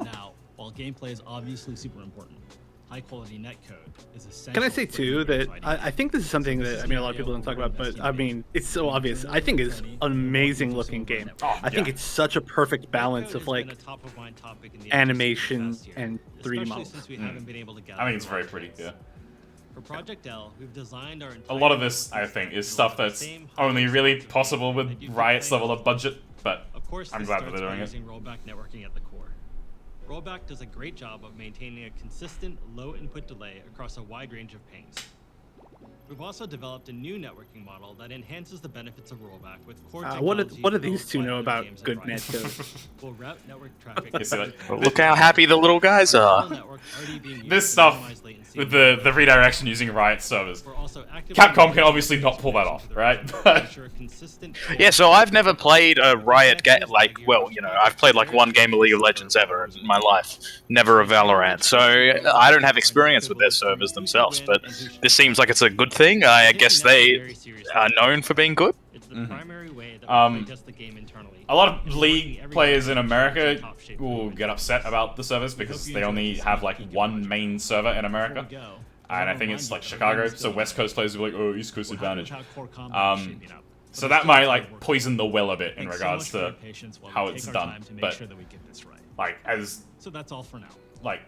Now, while gameplay is obviously super important, high quality netcode is essential. Can I say for too any that fighting I think this is something that I mean a lot of people don't talk about, but I mean it's so obvious. I think it's an amazing looking game. Oh, I think yeah. it's such a perfect balance of like animation and 3D models. I think it's very pretty. Yeah. For Project L, we've designed our A lot of this, I think, is stuff that's only really possible with Riot's level of budget. but Of course, I'm this glad that starts they're by doing it. using rollback networking at the core. Rollback does a great job of maintaining a consistent low input delay across a wide range of pings. We've also developed a new networking model that enhances the benefits of rollback with core What technology do these developed two by know other about games and good providers. net code? We'll route network traffic. You see, like, Well, look how happy the little guys Our are. internal network already being used this to stuff minimize latency with and the redirection using Riot servers. We're also actively Capcom can obviously not pull that off, right? to ensure consistent Yeah, so I've never played a Riot game, like, well, you know, I've played like one game of League of Legends ever in my life, never a Valorant, so I don't have experience with their servers themselves, but this seems like it's a good thing. I guess they are known for being good. It's the primary way that we play test the game internally. A lot of League players in America will get upset about the servers because they only have like one main server in America. And I think it's like Chicago, so West Coast players will be like, oh, East Coast advantage. So that might like poison the well a bit in regards to how it's done. But like as So that's all for now. like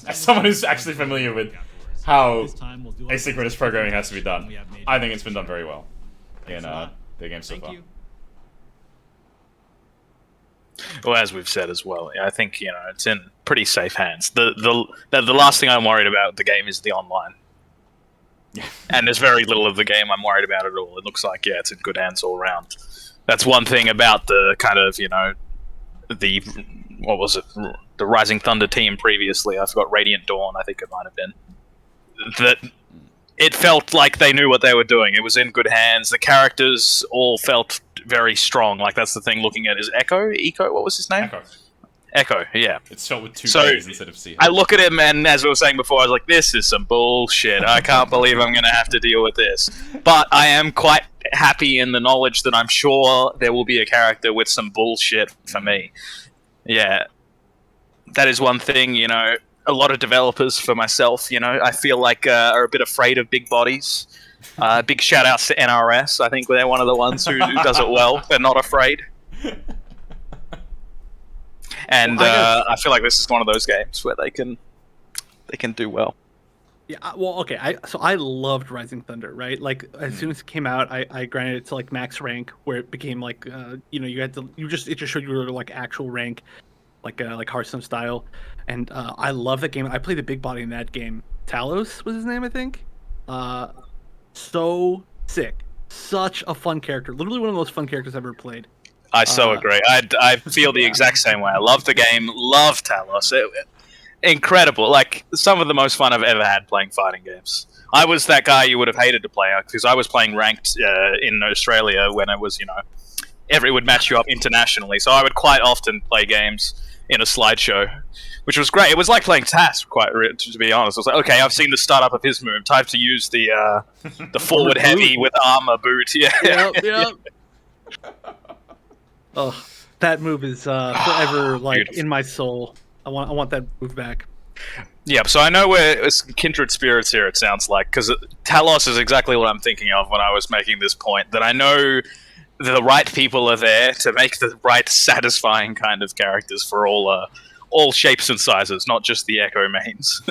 as someone who's actually familiar with how asynchronous programming has to be done, I think it's been done very well in the game so far. Well, as we've said as well, I think, you know, it's in pretty safe hands. The last thing I'm worried about with the game is the online. And there's very little of the game I'm worried about at all. It looks like, yeah, it's in good hands all around. That's one thing about the kind of, you know, what was it? The Rising Thunder team previously. I forgot, Radiant Dawn, I think it might have been. That it felt like they knew what they were doing. It was in good hands. The characters all felt very strong. Like, that's the thing looking at is Echo? What was his name? Echo, yeah. It's spelled with two So, A's instead of C. I look at him, and as we were saying before, I was like, this is some bullshit. I can't believe I'm going to have to deal with this. But I am quite happy in the knowledge that I'm sure there will be a character with some bullshit for me. Yeah. That is one thing, you know, a lot of developers, for myself, you know, I feel like are a bit afraid of big bodies. Big shout-outs to NRS. I think they're one of the ones who does it well. They're not afraid. And I feel like this is one of those games where they can do well. Yeah, well, okay. So I loved Rising Thunder, right? Like as soon as it came out, I granted it to like max rank, where it became like, you know, it just showed you were like actual rank, like Hearthstone style, and I love that game. I played the big body in that game. Talos was his name, I think. So sick, such a fun character. Literally one of the most fun characters I've ever played. I so agree. I feel the exact same way. I love the game. Love Talos. Incredible. Like, some of the most fun I've ever had playing fighting games. I was that guy you would have hated to play because I was playing ranked in Australia when it was, you know, it would match you up internationally. So I would quite often play games in a slideshow, which was great. It was like playing TAS, to be honest. I was like, okay, I've seen the startup of his move. Time to use the forward heavy with armor boot. Yeah. Yep. Oh, that move is forever like in my soul. I want that move back. Yeah, so I know we're kindred spirits here, it sounds like, because Talos is exactly what I'm thinking of when I was making this point, that I know the right people are there to make the right satisfying kind of characters for all shapes and sizes, not just the Echo mains.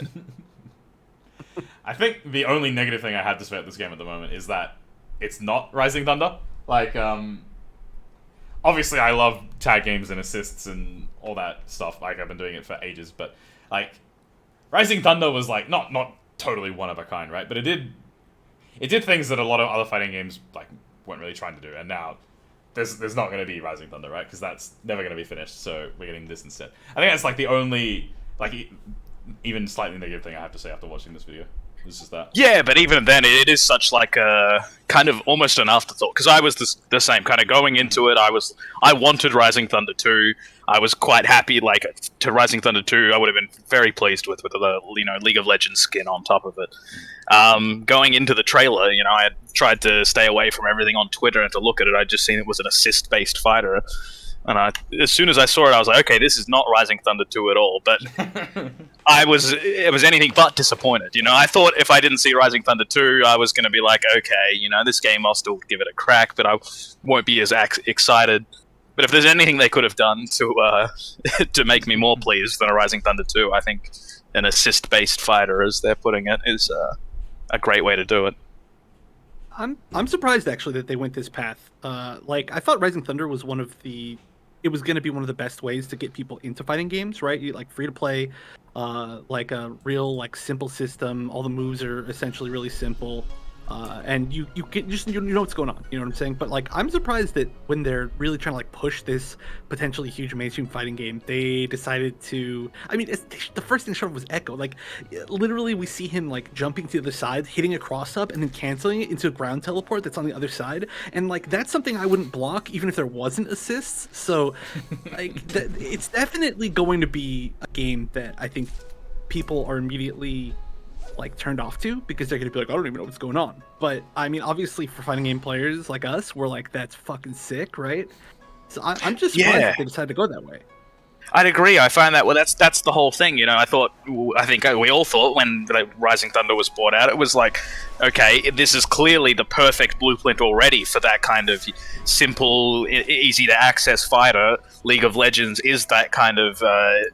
I think the only negative thing I have to say about this game at the moment is that it's not Rising Thunder. Like, obviously I love tag games and assists and all that stuff. Like, I've been doing it for ages, but like, Rising Thunder was like not totally one of a kind, right? But it did things that a lot of other fighting games like weren't really trying to do. And now there's not going to be Rising Thunder, right? Because that's never going to be finished. So we're getting this instead. I think that's like the only like even slightly negative thing I have to say after watching this video. It's just that. Yeah, but even then, it is such like a kind of almost an afterthought. Because I was the same kind of going into it. I wanted Rising Thunder 2. I was quite happy. Like, to Rising Thunder 2, I would have been very pleased with the League of Legends skin on top of it. Going into the trailer, you know, I had tried to stay away from everything on Twitter and to look at it. I'd just seen it was an assist-based fighter. And as soon as I saw it, I was like, okay, this is not Rising Thunder 2 at all. But it was anything but disappointed. You know, I thought if I didn't see Rising Thunder 2, I was going to be like, okay, you know, this game, I'll still give it a crack, but I won't be as excited. But if there's anything they could have done to to make me more pleased than a Rising Thunder 2, I think an assist-based fighter, as they're putting it, is a great way to do it. I'm surprised actually that they went this path. Like I thought Rising Thunder was it was going to be one of the best ways to get people into fighting games, right? You like free to play, like a real like simple system. All the moves are essentially really simple. And you get you know what's going on, you know what I'm saying? But like I'm surprised that when they're really trying to like push this potentially huge mainstream fighting game, they decided to. I mean, the first thing shown was Echo. Like literally, we see him like jumping to the other side, hitting a cross up, and then canceling it into a ground teleport that's on the other side. And like that's something I wouldn't block even if there wasn't assists. So like it's definitely going to be a game that I think people are immediately like turned off to because they're gonna be like, I don't even know what's going on. But I mean, obviously for fighting game players like us, we're like, that's fucking sick, right? So I'm just surprised that they decided to go that way. I'd agree. I find that that's the whole thing. You know, I think we all thought when Rising Thunder was brought out, it was like, okay, this is clearly the perfect blueprint already for that kind of simple, easy to access fighter. League of Legends is that kind of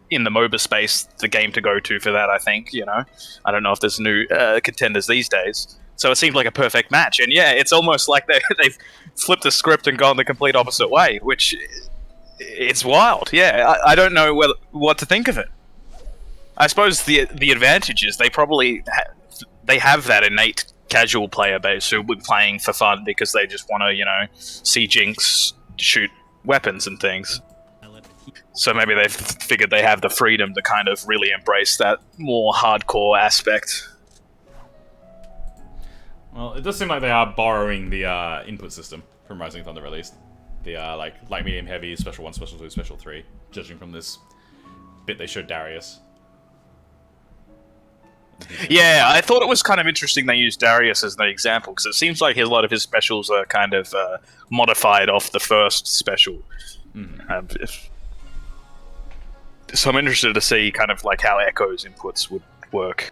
in the MOBA space, the game to go to for that. I think. You know, I don't know if there's new contenders these days. So it seemed like a perfect match, and yeah, it's almost like they've flipped the script and gone the complete opposite way, which. It's wild, yeah. I don't know what to think of it. I suppose the advantage is they probably they have that innate casual player base who will be playing for fun because they just want to, you know, see Jinx shoot weapons and things. So maybe they've figured they have the freedom to kind of really embrace that more hardcore aspect. Well, it does seem like they are borrowing the input system from Rising Thunder released. The like light, medium, heavy, special 1, special 2, special 3, judging from this bit they showed Darius. Yeah, I thought it was kind of interesting they used Darius as the example, because it seems like a lot of his specials are kind of modified off the first special. So I'm interested to see kind of like how Echo's inputs would work.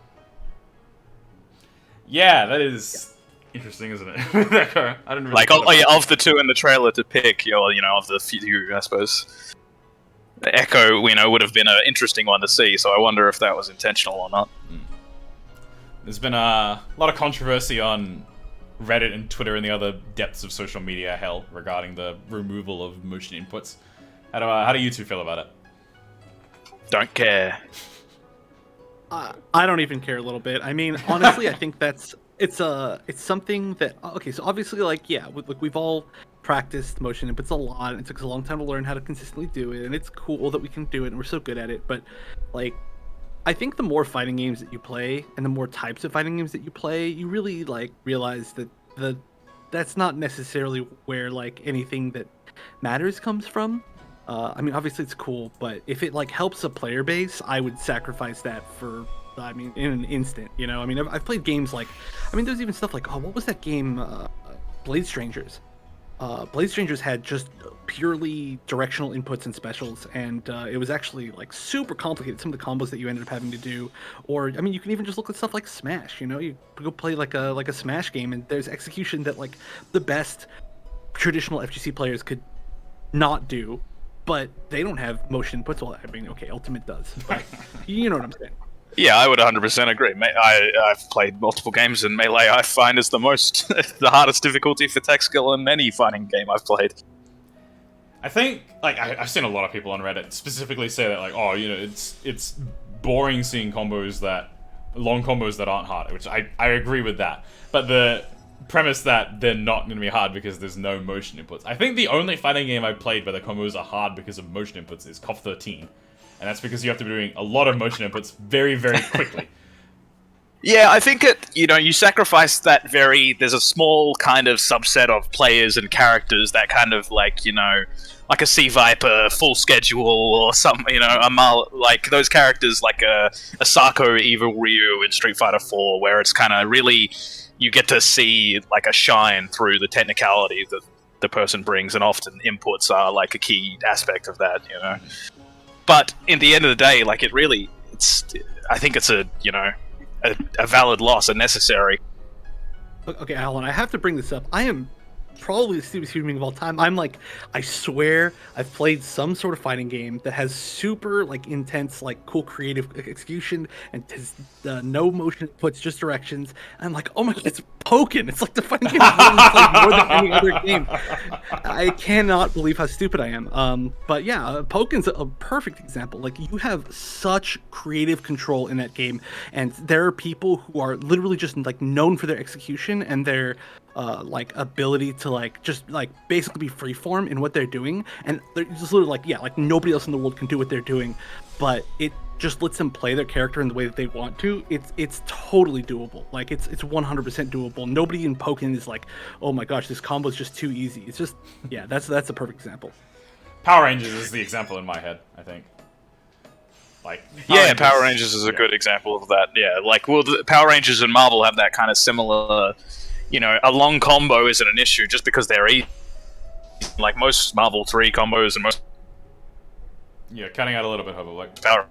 Yeah, that is... interesting, isn't it? I didn't really like, of the two in the trailer to pick, or you know, of the few, I suppose, Echo, you know, would have been an interesting one to see. So I wonder if that was intentional or not. There's been a lot of controversy on Reddit and Twitter and the other depths of social media hell regarding the removal of motion inputs. How do you two feel about it? Don't care. I don't even care a little bit. I mean, honestly, I think it's something that okay. So obviously, like we've all practiced motion inputs a lot. And it took us a long time to learn how to consistently do it, and it's cool that we can do it, and we're so good at it. But like, I think the more fighting games that you play, and the more types of fighting games that you play, you really like realize that that's not necessarily where like anything that matters comes from. I mean, obviously it's cool, but if it like helps a player base, I would sacrifice that for, I mean, in an instant, you know? I mean, I've played games like, I mean, there's even stuff like, oh, what was that game? Blade Strangers. Blade Strangers had just purely directional inputs and specials, and it was actually like super complicated, some of the combos that you ended up having to do. Or, I mean, you can even just look at stuff like Smash, you know? You go play like a Smash game, and there's execution that like the best traditional FGC players could not do. But they don't have motion inputs. Well, I mean, okay, Ultimate does. But you know what I'm saying. Yeah, I would 100% agree. I've played multiple games, and Melee I find is the hardest difficulty for tech skill in any fighting game I've played. I think, like, I've seen a lot of people on Reddit specifically say that, like, oh, you know, it's boring seeing long combos that aren't hard, which I agree with that. But the premise that they're not going to be hard because there's no motion inputs. I think the only fighting game I've played where the combos are hard because of motion inputs is KOF 13. And that's because you have to be doing a lot of motion inputs very, very quickly. Yeah, I think you sacrifice that there's a small kind of subset of players and characters that kind of like, you know, like a Sea Viper, Full Schedule, or some, you know, like those characters like a Sako Evil Ryu in Street Fighter 4, where it's kind of really, you get to see like a shine through the technicality that the person brings, and often inputs are like a key aspect of that, you know. But in the end of the day, like I think it's a valid loss, a necessary. Okay, Alan, I have to bring this up. I am probably the stupidest human being of all time. I swear I've played some sort of fighting game that has super like intense, like cool creative execution and has no motion inputs, just directions. And I'm like, oh my god, it's Pokken. It's like the fighting game is literally played more than any other game. I cannot believe how stupid I am. But yeah, Pokken's a perfect example. Like, you have such creative control in that game, and there are people who are literally just like known for their execution and their like ability to like just like basically be freeform in what they're doing, and they're just literally like, yeah, like nobody else in the world can do what they're doing, but it just lets them play their character in the way that they want to. It's totally doable. Like, it's 100% doable. Nobody in Pokken is like, oh my gosh, this combo is just too easy. It's just, yeah, that's a perfect example. Power Rangers is the example in my head, I think. Like, Power Rangers is a good example of that. Yeah, like, well, the Power Rangers and Marvel have that kind of similar. You know, a long combo isn't an issue just because they're easy. Like most Marvel 3 combos and most. Yeah, cutting out a little bit, Hobobloke. Power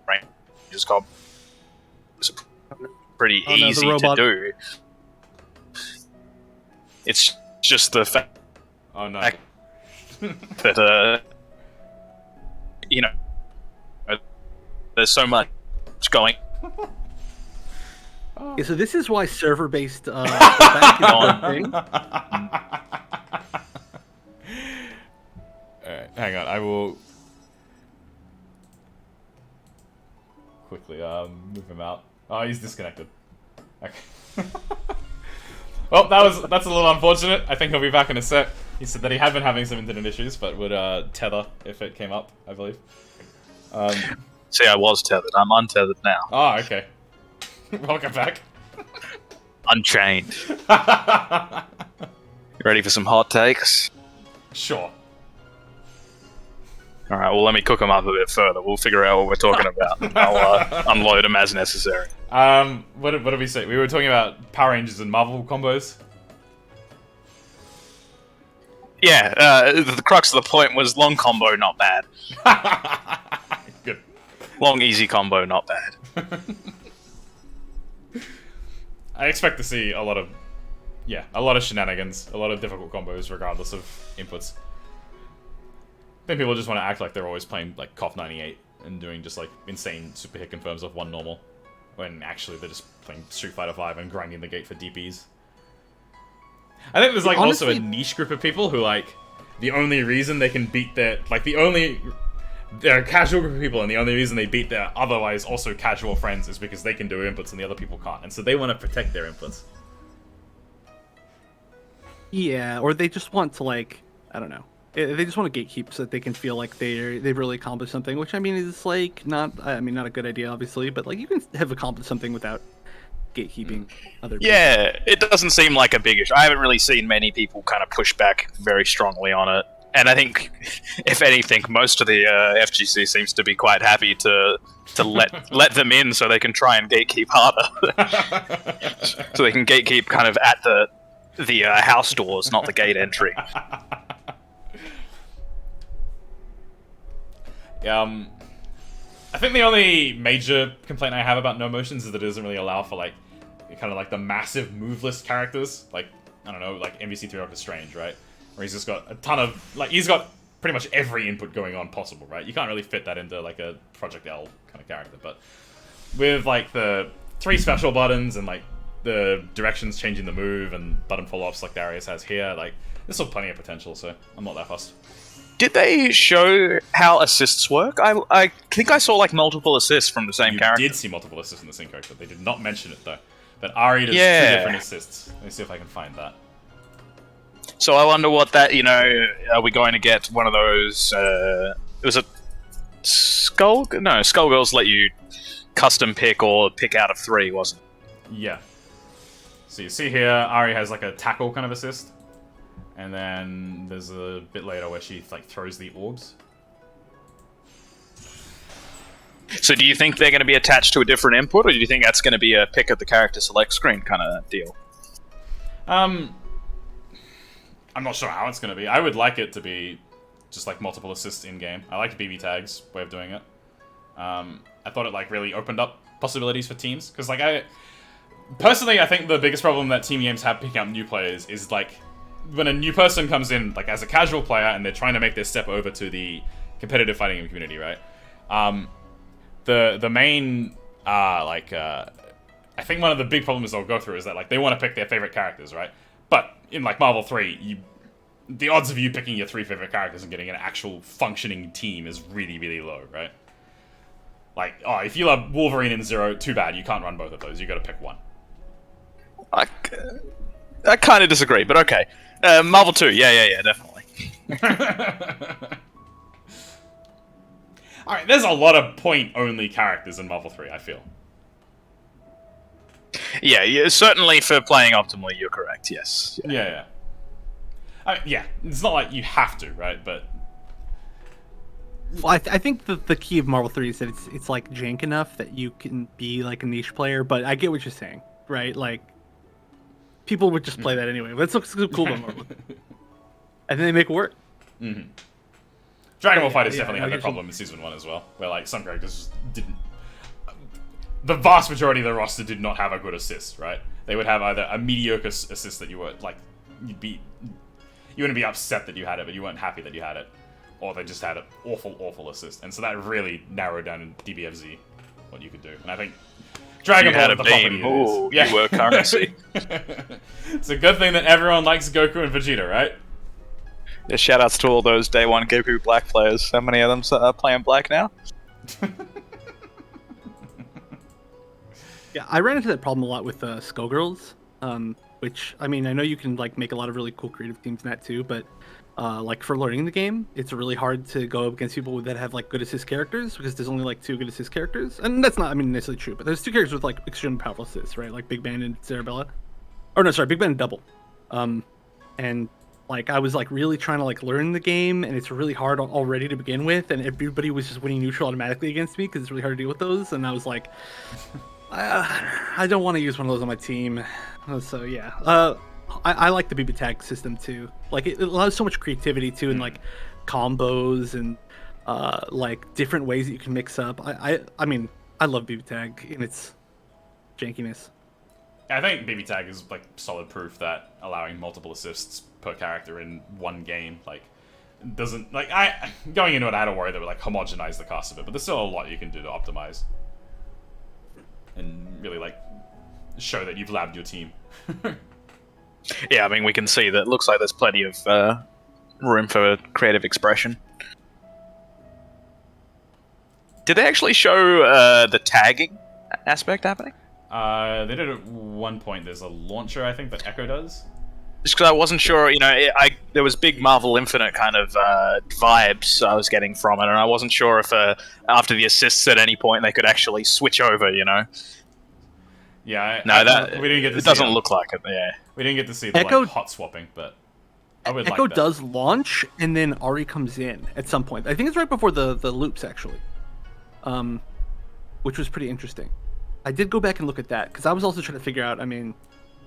Rangers combos are pretty easy to do. It's just the fact that you know, there's so much going. Yeah, so this is why server-based back is a thing. Alright, hang on, I will quickly move him out. Oh, he's disconnected. Okay. Well, that's a little unfortunate. I think he'll be back in a sec. He said that he had been having some internet issues, but would tether if it came up, I believe. See, I was tethered. I'm untethered now. Oh, okay. Welcome back. Unchained. Ready for some hot takes? Sure. Alright, well, let me cook them up a bit further. We'll figure out what we're talking about. I'll unload them as necessary. What did we say? We were talking about Power Rangers and Marvel combos. Yeah, the crux of the point was long combo, not bad. Good. Long, easy combo, not bad. I expect to see a lot of shenanigans, a lot of difficult combos, regardless of inputs. I think people just want to act like they're always playing like KOF 98 and doing just like insane super hit confirms of one normal, when actually they're just playing Street Fighter V and grinding the gate for DPs. I think there's like Honestly, also a niche group of people who like the only reason they can beat they're a casual group of people, and the only reason they beat their otherwise also casual friends is because they can do inputs and the other people can't, and so they want to protect their inputs. Yeah, or they just want to like, I don't know. They just want to gatekeep so that they can feel like they've really accomplished something, which I mean is like not a good idea obviously, but like you can have accomplished something without gatekeeping other people. Yeah, it doesn't seem like a big issue. I haven't really seen many people kind of push back very strongly on it. And I think, if anything, most of the FGC seems to be quite happy to let them in so they can try and gatekeep harder. So they can gatekeep kind of at the house doors, not the gate entry. I think the only major complaint I have about No Motions is that it doesn't really allow for like kind of like the massive moveless characters, like I don't know, like MVC3 Doctor Strange, right? Where he's just got a ton of like he's got pretty much every input going on possible, right? You can't really fit that into like a Project L kind of character, but with like the 3 special buttons and like the directions changing the move and button follow-ups like Darius has here, like there's still plenty of potential, so I'm not that fussed. Did they show how assists work? I think I saw like multiple assists from the same character. You did see multiple assists from the same character. They did not mention it though. But Ari does 2 different assists. Let me see if I can find that. So I wonder what that, are we going to get one of those, it was a Skullgirls let you custom pick or pick out of 3, wasn't it? Yeah. So you see here, Ari has like a tackle kind of assist. And then there's a bit later where she like throws the orbs. So do you think they're going to be attached to a different input, or do you think that's going to be a pick at the character select screen kind of deal? I'm not sure how it's going to be. I would like it to be just like multiple assists in-game. I like BB Tag's way of doing it. I thought it like really opened up possibilities for teams. Because like I think the biggest problem that team games have picking up new players is like when a new person comes in like as a casual player and they're trying to make their step over to the competitive fighting game community, right? The main I think one of the big problems they'll go through is that like they want to pick their favorite characters, right? But in like Marvel 3, the odds of you picking your 3 favorite characters and getting an actual functioning team is really, really low, right? Like, oh, if you love Wolverine and Zero, too bad, you can't run both of those. You got to pick one. I kind of disagree, but okay. Marvel 2, yeah, definitely. Alright, there's a lot of point-only characters in Marvel 3, I feel. Yeah, certainly for playing optimally, you're correct, yes. Yeah. Yeah, it's not like you have to, right? But Well, I think the key of Marvel 3 is that it's like jank enough that you can be like a niche player, but I get what you're saying, right? Like, people would just play that anyway. But it's so cool about Marvel. And then they make it work. Mm-hmm. Dragon Ball Fighters yeah, definitely I had that get problem in Season 1 as well, where like some characters just didn't... The vast majority of the roster did not have a good assist, right? They would have either a mediocre assist that you were, like, you wouldn't be upset that you had it, but you weren't happy that you had it. Or they just had an awful assist. And so that really narrowed down in DBFZ what you could do. And I think Dragon Ball had a with the property beam. it is. Ooh, you were currency. It's a good thing that everyone likes Goku and Vegeta, right? Yeah, shoutouts to all those Day 1 Goku Black players. How many of them are playing Black now? Yeah, I ran into that problem a lot with Skullgirls, which, I mean, I know you can like make a lot of really cool creative teams in that too, but like for learning the game, it's really hard to go up against people that have like good assist characters because there's only like 2 good assist characters, and that's not, I mean, necessarily true, but there's 2 characters with like extremely powerful assists, right? Like Big Ben and Cerebella, or no, sorry, Big Ben and Double, and like I was like really trying to like learn the game, and it's really hard already to begin with, and everybody was just winning neutral automatically against me because it's really hard to deal with those, and I was like, I don't want to use one of those on my team, so yeah. I like the BB tag system too. Like it allows so much creativity too, and like combos and like different ways that you can mix up. I mean, I love BB tag and its jankiness. I think BB tag is like solid proof that allowing multiple assists per character in one game like doesn't like going into it I had to worry that would like homogenize the cost of it, but there's still a lot you can do to optimize and really like show that you've labbed your team. Yeah, I mean, we can see that it looks like there's plenty of room for creative expression. Did they actually show the tagging aspect happening? They did at one point. There's a launcher, I think, that Echo does. Just because I wasn't sure, you know, there was big Marvel Infinite kind of vibes I was getting from it, and I wasn't sure if after the assists at any point they could actually switch over, you know. Yeah, we didn't get to. It doesn't look like it. Yeah, we didn't get to see the Echo, like, hot swapping, but I would Echo like that. does launch, and then Ari comes in at some point. I think it's right before the loops actually, which was pretty interesting. I did go back and look at that because I was also trying to figure out. I mean,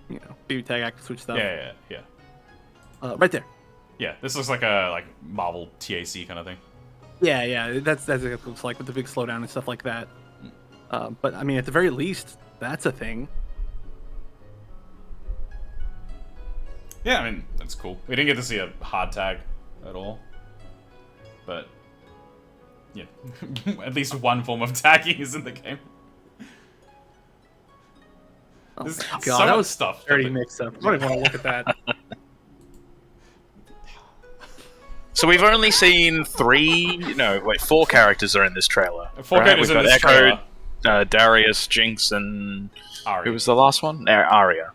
you know, BB tag active switch stuff. Yeah. Right there. Yeah, this looks like a Marvel TAC kind of thing. Yeah, that's what it looks like with the big slowdown and stuff like that. But I mean, at the very least, that's a thing. Yeah, I mean, that's cool. We didn't get to see a hard tag at all. But, yeah. At least one form of tagging is in the game. Oh There's my so god, that much was stuff. very mixed up. I don't even want to look at that. So we've only seen 4 characters are in this trailer. 4 characters We've in got this Echo, trailer. Darius, Jinx, and Ari. who was the last one? Arya.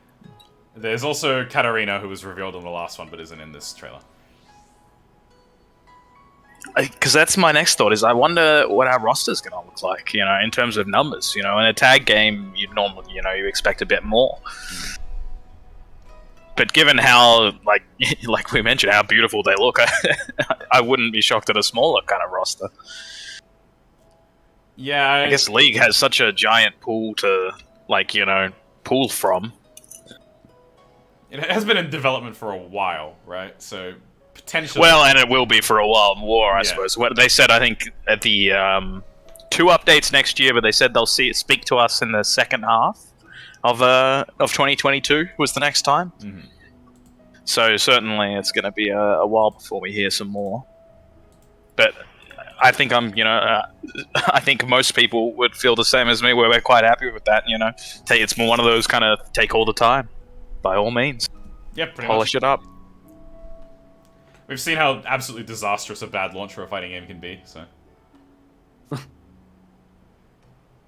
There's also Katarina, who was revealed in the last one, but isn't in this trailer. Because that's my next thought, is I wonder what our roster's going to look like, you know, in terms of numbers. You know, in a tag game, you expect a bit more. But given how, like we mentioned, how beautiful they look, I wouldn't be shocked at a smaller kind of roster. Yeah, I guess League has such a giant pool to, pull from. It has been in development for a while, right? So, potentially... Well, and it will be for a while more, I suppose. What they said, I think, at the 2 updates next year, but they said they'll speak to us in the second half of 2022 was the next time. Mm-hmm. So certainly it's going to be a while before we hear some more. But I think I think most people would feel the same as me, where we're quite happy with that. It's one of those kind of take all the time, by all means, Yeah, pretty polish much. it up. We've seen how absolutely disastrous a bad launch for a fighting game can be. So.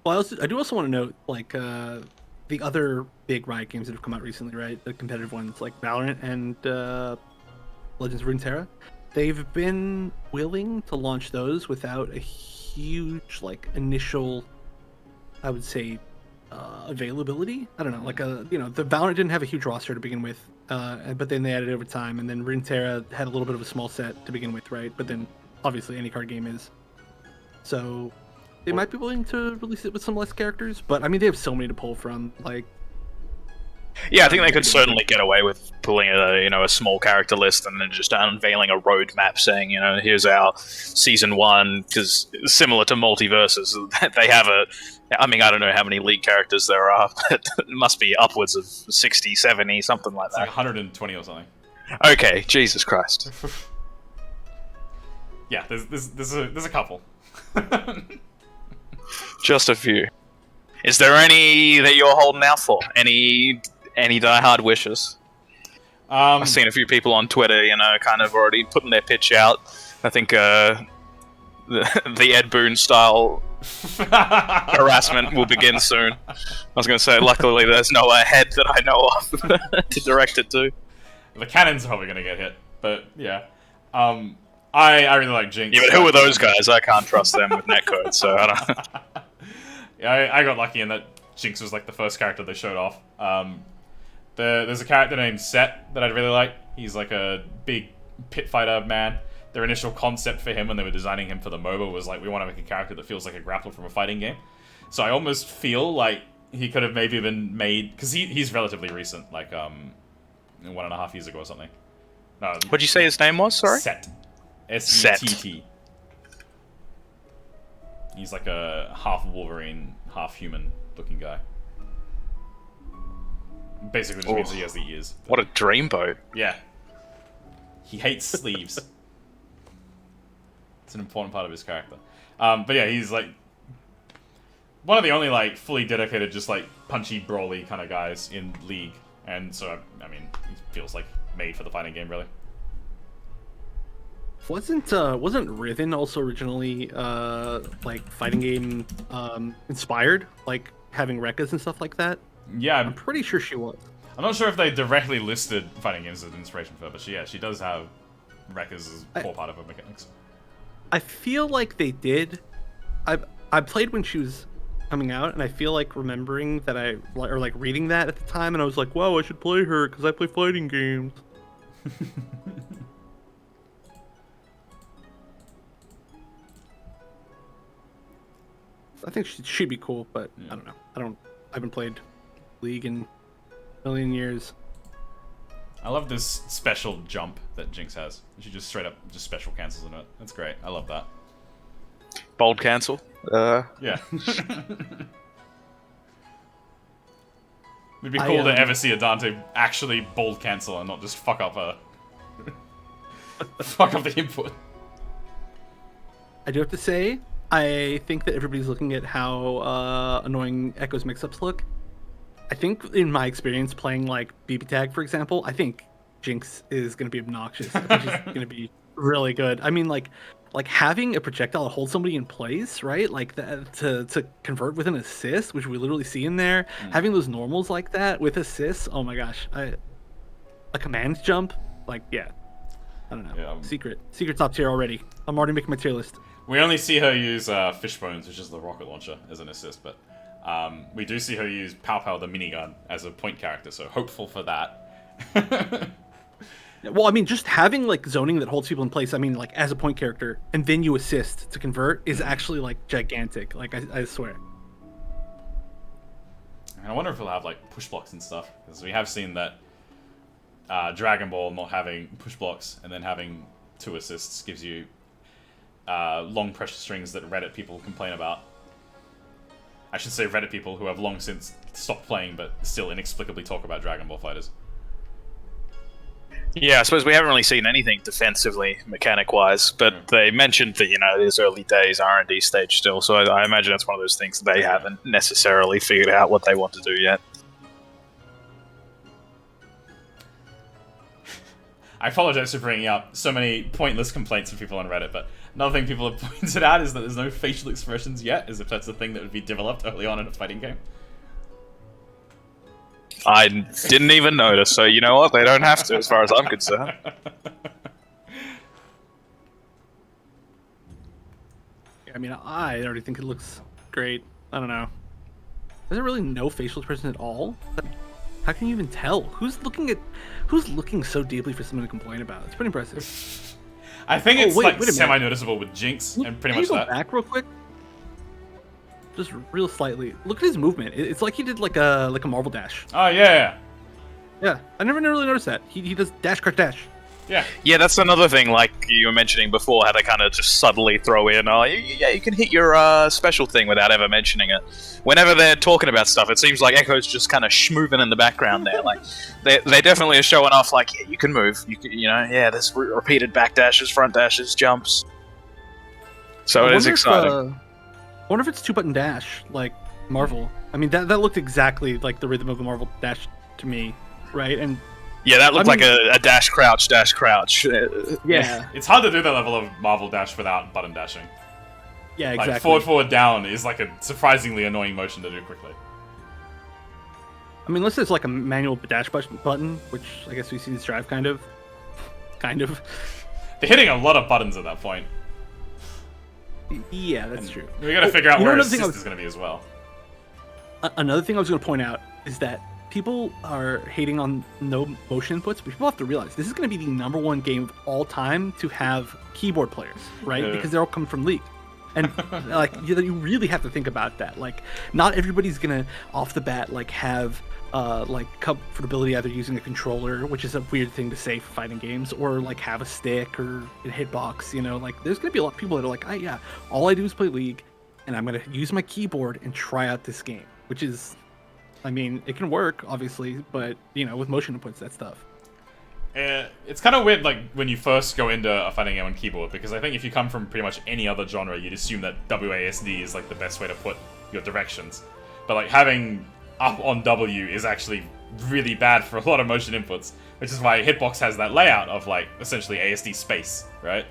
Well, I do also want to note, like, the other big Riot games that have come out recently, right? The competitive ones, like Valorant and Legends of Runeterra. They've been willing to launch those without a huge, like, initial, I would say, availability. I don't know, like, the Valorant didn't have a huge roster to begin with, but then they added over time, and then Runeterra had a little bit of a small set to begin with, right? But then, obviously, any card game is. So... they might be willing to release it with some less characters, but I mean, they have so many to pull from. Like, Yeah, I think they could certainly get away with pulling a small character list and then just unveiling a roadmap saying, here's our season 1, because similar to Multiversus, they have I don't know how many League characters there are, but it must be upwards of 60, 70, something like It's that. like 120 or something. Okay, Jesus Christ. Yeah, there's a couple. Just a few. Is there any that you're holding out for? Any diehard wishes? I've seen a few people on Twitter, kind of already putting their pitch out. I think the Ed Boon style harassment will begin soon. I was going to say, luckily there's no head that I know of to direct it to. The cannons are probably going to get hit, but yeah. I really like Jinx. Yeah, but who are those guys? I can't trust them with netcode, so I don't... Yeah, I got lucky in that Jinx was like the first character they showed off. There's a character named Set that I really like. He's like a big pit fighter man. Their initial concept for him when they were designing him for the MOBA was like, we want to make a character that feels like a grappler from a fighting game. So I almost feel like he could have maybe been made... because he's relatively recent, like 1.5 years ago or something. No, What'd you say his name was, sorry? Set. S-E-T-T. He's like a half Wolverine, half human looking guy. Basically just means he has the ears. What a dreamboat. Yeah. He hates sleeves. It's an important part of his character. But yeah, he's like one of the only like fully dedicated, just like punchy, brawly kind of guys in League. And so, I mean, he feels like made for the fighting game, really. Wasn't Riven also originally like fighting game inspired, like having Rekkas and stuff like that? Yeah, I'm pretty sure she was. I'm not sure if they directly listed fighting games as an inspiration for her, but she does have Rekkas as a core part of her mechanics. I feel like they did. I played when she was coming out, and I feel like remembering that or like reading that at the time, and I was like, "Wow, I should play her because I play fighting games." I think she'd be cool, but yeah. I don't know. I haven't played League in a million years. I love this special jump that Jinx has. She just straight up just special cancels in it. That's great. I love that. Bold cancel. Yeah. It'd be cool to ever see a Dante actually bold cancel and not just fuck up fuck up the input. I do have to say, I think that everybody's looking at how annoying Echo's mix-ups look. I think in my experience playing like BB Tag, for example, I think Jinx is going to be obnoxious. I think she's going to be really good. I mean, like having a projectile hold somebody in place, right? Like that to convert with an assist, which we literally see in there. Having those normals like that with assists, oh my gosh! A command jump, like yeah, I don't know. Yeah, secret top tier already. I'm already making my tier list. We only see her use Fishbones, which is the rocket launcher, as an assist, but we do see her use Pow Pow the minigun as a point character, so hopeful for that. Well, I mean, just having like zoning that holds people in place, I mean, like as a point character, and then you assist to convert is actually like gigantic. Like I swear. And I wonder if we'll have like push blocks and stuff, because we have seen that Dragon Ball not having push blocks and then having 2 assists gives you long pressure strings that Reddit people complain about. I should say Reddit people who have long since stopped playing but still inexplicably talk about Dragon Ball fighters. Yeah, I suppose we haven't really seen anything defensively, mechanic-wise, but they mentioned that, it is early days, R&D stage still, so I imagine it's one of those things that they haven't necessarily figured out what they want to do yet. I apologize for bringing up so many pointless complaints from people on Reddit, but another thing people have pointed out is that there's no facial expressions yet, as if that's a thing that would be developed early on in a fighting game. I didn't even notice, so you know what? They don't have to, as far as I'm concerned. I mean, I already think it looks great. I don't know. Is there really no facial expression at all? How can you even tell? Who's looking so deeply for someone to complain about? It's pretty impressive. I think it's wait a minute. semi-noticeable with Jinx and pretty much Can you that. go back real quick? Just real slightly. Look at his movement. It's like he did like a Marvel dash. Oh yeah, Yeah, I never really noticed that. He does dash cart dash. yeah. Yeah, that's another thing, like you were mentioning before, how they kind of just subtly throw in, you can hit your special thing without ever mentioning it. Whenever they're talking about stuff, it seems like Echo's just kind of schmoving in the background there. Like, they definitely are showing off, like, yeah, you can move. There's repeated back dashes, front dashes, jumps. So it is exciting. I wonder if it's 2-button dash, like Marvel. I mean, that looked exactly like the rhythm of the Marvel dash to me, right? And yeah, that looked like a dash, crouch, dash, crouch. yeah. It's hard to do that level of Marvel dash without button dashing. Yeah, exactly. Like forward, forward, down is like a surprisingly annoying motion to do quickly. I mean, unless there's like a manual dash button, which I guess we see this drive kind of. They're hitting a lot of buttons at that point. Yeah, that's true. We gotta figure out where assist assist is gonna be as well. Another thing I was going to point out is that people are hating on no motion inputs, but people have to realize this is going to be the #1 game of all time to have keyboard players, right? Yeah. Because they're all coming from League. And like you really have to think about that. Like, not everybody's going to off the bat like have like comfortability either using a controller, which is a weird thing to say for fighting games, or like have a stick or a hitbox. Like there's going to be a lot of people that are like, yeah, all I do is play League, and I'm going to use my keyboard and try out this game. Which is, I mean, it can work, obviously, but, with motion inputs, that's tough. It's kind of weird, like, when you first go into a fighting game on keyboard, because I think if you come from pretty much any other genre, you'd assume that WASD is, like, the best way to put your directions. But, like, having up on W is actually really bad for a lot of motion inputs, which is why Hitbox has that layout of, like, essentially ASD space, right?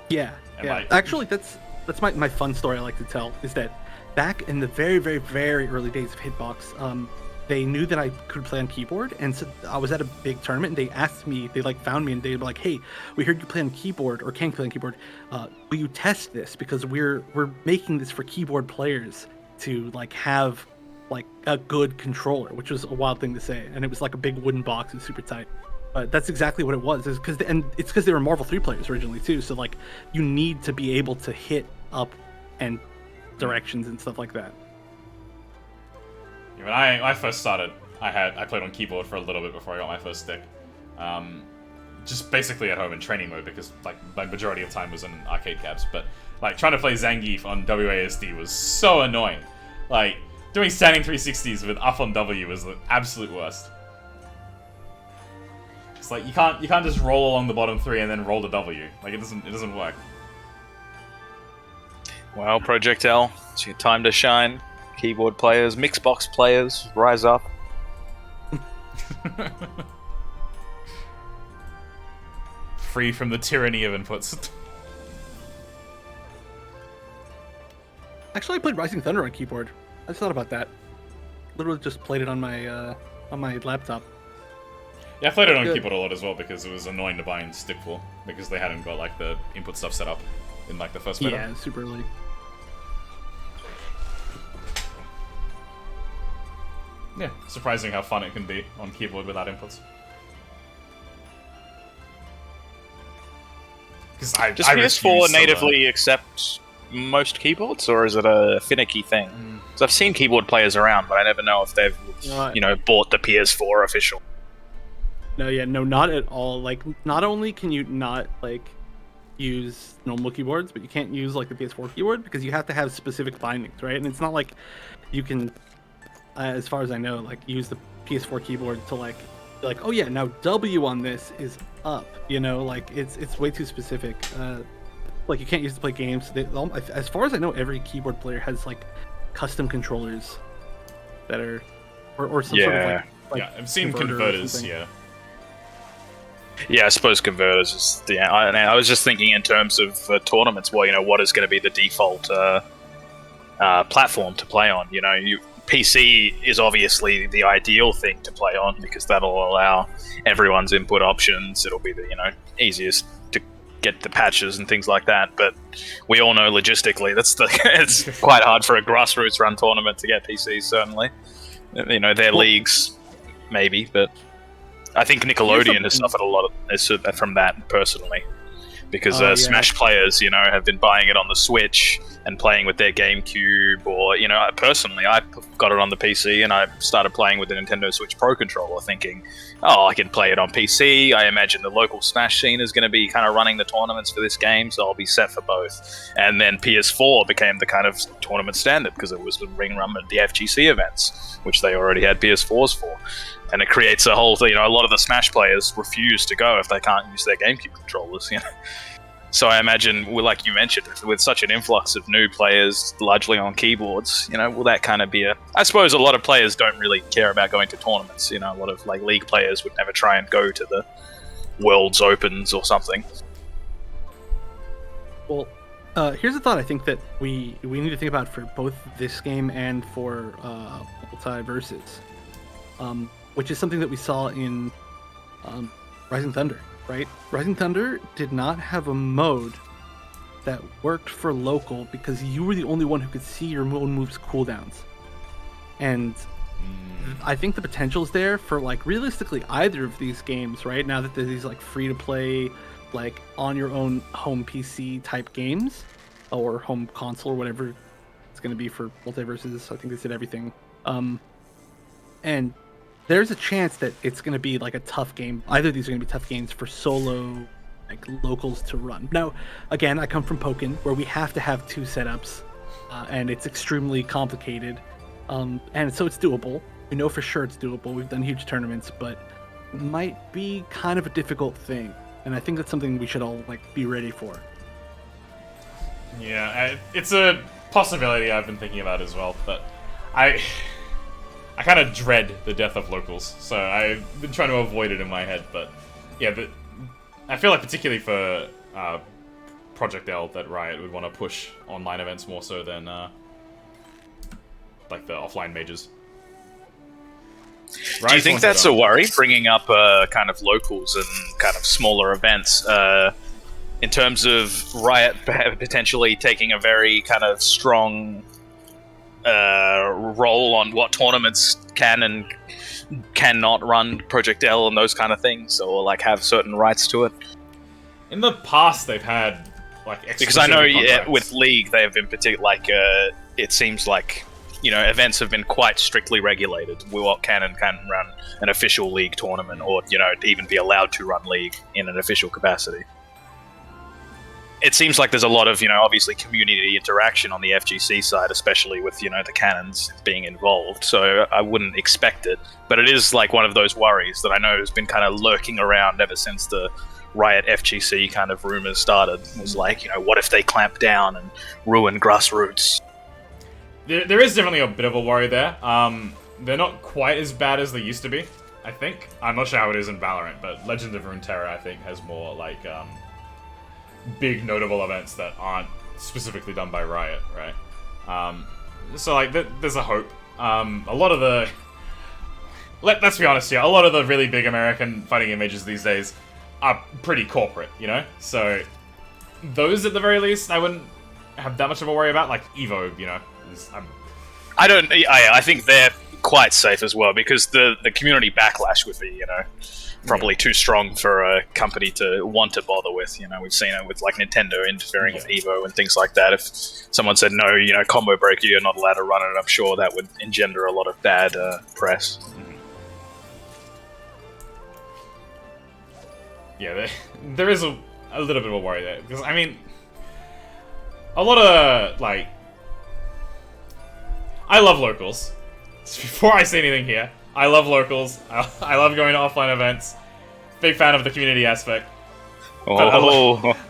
Yeah, And, yeah. like, Actually, that's my fun story I like to tell, is that back in the very, very, very early days of Hitbox, they knew that I could play on keyboard, and so I was at a big tournament, and they asked me, they like found me, and they were like, "Hey, we heard you play on keyboard, or can play on keyboard. Will you test this? Because we're making this for keyboard players to like have like a good controller," which was a wild thing to say, and it was like a big wooden box and super tight. But that's exactly what it was. It's because they were Marvel 3 players originally too. So like, you need to be able to hit up and directions and stuff like that. When I first started, I played on keyboard for a little bit before I got my first stick. Just basically at home in training mode, because like my majority of time was in arcade cabs. But like trying to play Zangief on WASD was so annoying. Like doing standing 360s with up on W was the absolute worst. It's like you can't just roll along the bottom 3 and then roll the W. Like it doesn't work. Well, Project L, it's your time to shine. Keyboard players, Mixbox players, rise up. Free from the tyranny of inputs. Actually, I played Rising Thunder on keyboard. I just thought about that. Literally just played it on my laptop. Yeah, I played it on keyboard a lot as well because it was annoying to buy in Stickful because they hadn't got like the input stuff set up in like the first beta. Yeah, super early. Yeah, surprising how fun it can be on keyboard without inputs. Because Does PS4 natively accept most keyboards, or is it a finicky thing? So I've seen keyboard players around, but I never know if they've, bought the PS4 official. No, not at all. Like, not only can you not like use normal keyboards, but you can't use like the PS4 keyboard because you have to have specific bindings, right? And it's not like you can, as far as I know, like use the PS4 keyboard to like like, oh yeah, now W on this is up. You know, like it's way too specific. Like you can't use it to play games. As far as I know, every keyboard player has like custom controllers that are, or some sort of like Yeah, I've seen converter or converters. something. Yeah. Yeah, I suppose converters is the. I was just thinking in terms of tournaments. Well, what is going to be the default platform to play on? PC is obviously the ideal thing to play on because that'll allow everyone's input options. It'll be the easiest to get the patches and things like that. But we all know logistically it's quite hard for a grassroots run tournament to get PCs. Certainly, their leagues maybe, but I think Nickelodeon has suffered a lot from that personally. Because Smash players, have been buying it on the Switch and playing with their GameCube, or personally, I got it on the PC and I started playing with the Nintendo Switch Pro controller, thinking, oh, I can play it on PC. I imagine the local Smash scene is going to be kind of running the tournaments for this game, so I'll be set for both. And then PS4 became the kind of tournament standard because it was the ring run at the FGC events, which they already had PS4s for. And it creates a whole thing. A lot of the Smash players refuse to go if they can't use their GameCube controllers. So I imagine, like you mentioned, with such an influx of new players, largely on keyboards, will that kind of be a... I suppose a lot of players don't really care about going to tournaments. A lot of like league players would never try and go to the World's Opens or something. Well, here's a thought I think that we need to think about for both this game and for Multiversus, which is something that we saw in Rising Thunder. Right? Rising Thunder did not have a mode that worked for local because you were the only one who could see your own moves cooldowns. And I think the potential is there for like realistically either of these games, right? Now that there's these like free to play, like on your own home PC type games or home console or whatever it's going to be for Multiversus. I think they said everything. And there's a chance that it's going to be like a tough game. Either of these are going to be tough games for solo like locals to run. Now, again, I come from Pokken, where we have to have two setups, and it's extremely complicated. And so it's doable. We know for sure it's doable. We've done huge tournaments, but it might be kind of a difficult thing. And I think that's something we should all like be ready for. Yeah, it's a possibility I've been thinking about as well, but I kind of dread the death of locals, so I've been trying to avoid it in my head, but yeah, but I feel like particularly for Project L that Riot would want to push online events more so than like the offline majors. Do you think that's a worry, bringing up kind of locals and kind of smaller events, in terms of Riot potentially taking a very kind of strong role on what tournaments can and cannot run Project L and those kind of things, or like have certain rights to it? In the past, they've had like because I know with League they have been it seems like events have been quite strictly regulated. What can and can't run an official League tournament, or even be allowed to run League in an official capacity. It seems like there's a lot of, obviously community interaction on the FGC side, especially with, the cannons being involved. So I wouldn't expect it. But it is like one of those worries that I know has been kind of lurking around ever since the Riot FGC kind of rumors started. It was like, what if they clamp down and ruin grassroots? There is definitely a bit of a worry there. They're not quite as bad as they used to be, I think. I'm not sure how it is in Valorant, but Legend of Runeterra, I think, has more, like, big notable events that aren't specifically done by Riot, right? So like there's a hope. A lot of the let's be honest here, a lot of the really big American fighting game majors these days are pretty corporate, so those at the very least I wouldn't have that much of a worry about. Like Evo, I think they're quite safe as well, because the community backlash would be probably too strong for a company to want to bother with. We've seen it with like Nintendo interfering with Evo and things like that. If someone said no, combo breaker, you're not allowed to run it, I'm sure that would engender a lot of bad press. Yeah, there is a little bit of a worry there, because I mean, a lot of like, I love locals. Before I say anything here, I love locals. I love going to offline events. Big fan of the community aspect. But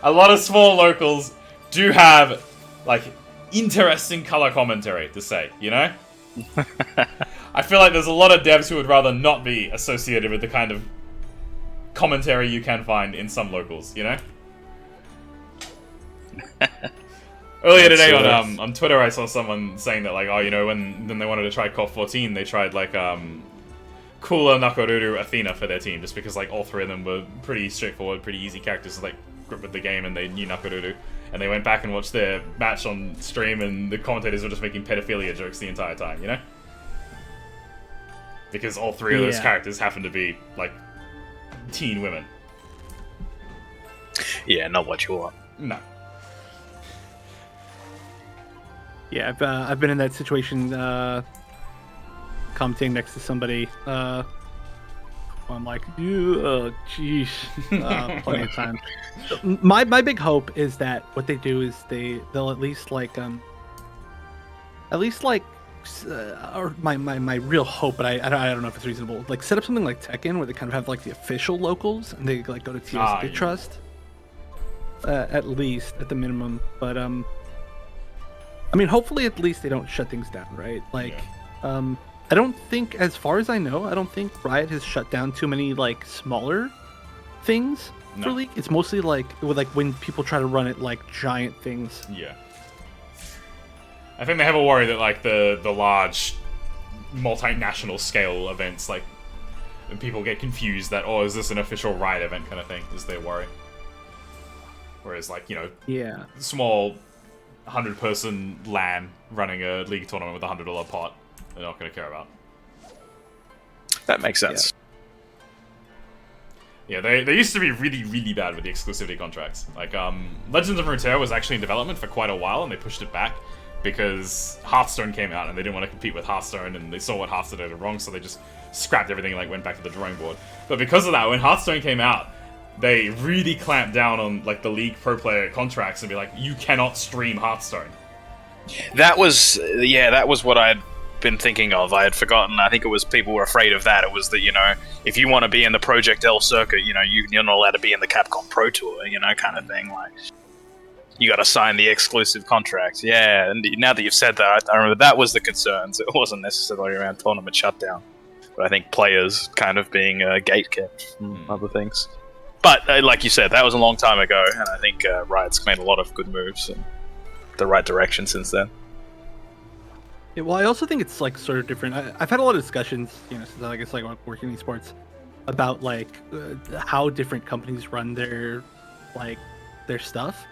a lot of small locals do have, like, interesting color commentary to say, you know? I feel like there's a lot of devs who would rather not be associated with the kind of commentary you can find in some locals, you know? Earlier today on Twitter, I saw someone saying that, like, oh, you know, when they wanted to try CoF 14, they tried, like, Kula, Nakoruru, Athena for their team, just because, like, all three of them were pretty straightforward, pretty easy characters to, like, grip with the game, and they knew Nakoruru. And they went back and watched their match on stream, and the commentators were just making pedophilia jokes the entire time, you know? Because all three of those characters happen to be, like, teen women. Yeah, not what you want. No. Yeah, I've been in that situation, commenting next to somebody. I'm like, jeez, plenty of time. My big hope is that what they do is they'll at least or my real hope, but I don't know if it's reasonable. Like set up something like Tekken where they kind of have like the official locals and they like go to TS they trust. At least at the minimum, but I mean, hopefully at least they don't shut things down, right? Like, I don't think, as far as I know, I don't think Riot has shut down too many like smaller things for League. It's mostly like when people try to run it like giant things. Yeah. I think they have a worry that like the large multinational scale events, like people get confused that, oh, is this an official Riot event kind of thing, is their worry. Whereas like, you know, small 100-person LAN running a League tournament with a $100 pot, they're not going to care about. That makes sense. Yeah, they used to be really, really bad with the exclusivity contracts. Like, Legends of Runeterra was actually in development for quite a while, and they pushed it back because Hearthstone came out, and they didn't want to compete with Hearthstone, and they saw what Hearthstone did wrong, so they just scrapped everything and like went back to the drawing board. But because of that, when Hearthstone came out, they really clamped down on like the League pro player contracts and be like, you cannot stream Hearthstone. That was what I'd been thinking of. I had forgotten. I think it was people were afraid of that. It was that, you know, if you want to be in the Project L circuit, you know, you're not allowed to be in the Capcom Pro Tour, you know, kind of thing. Like, you got to sign the exclusive contracts. Yeah, and now that you've said that, I remember that was the concerns. It wasn't necessarily around tournament shutdown, but I think players kind of being gatekept from other things. But like you said, that was a long time ago, and I think Riot's made a lot of good moves in the right direction since then. Yeah, well, I also think it's like sort of different. I've had a lot of discussions, you know, since I guess like working in esports, about like how different companies run their stuff.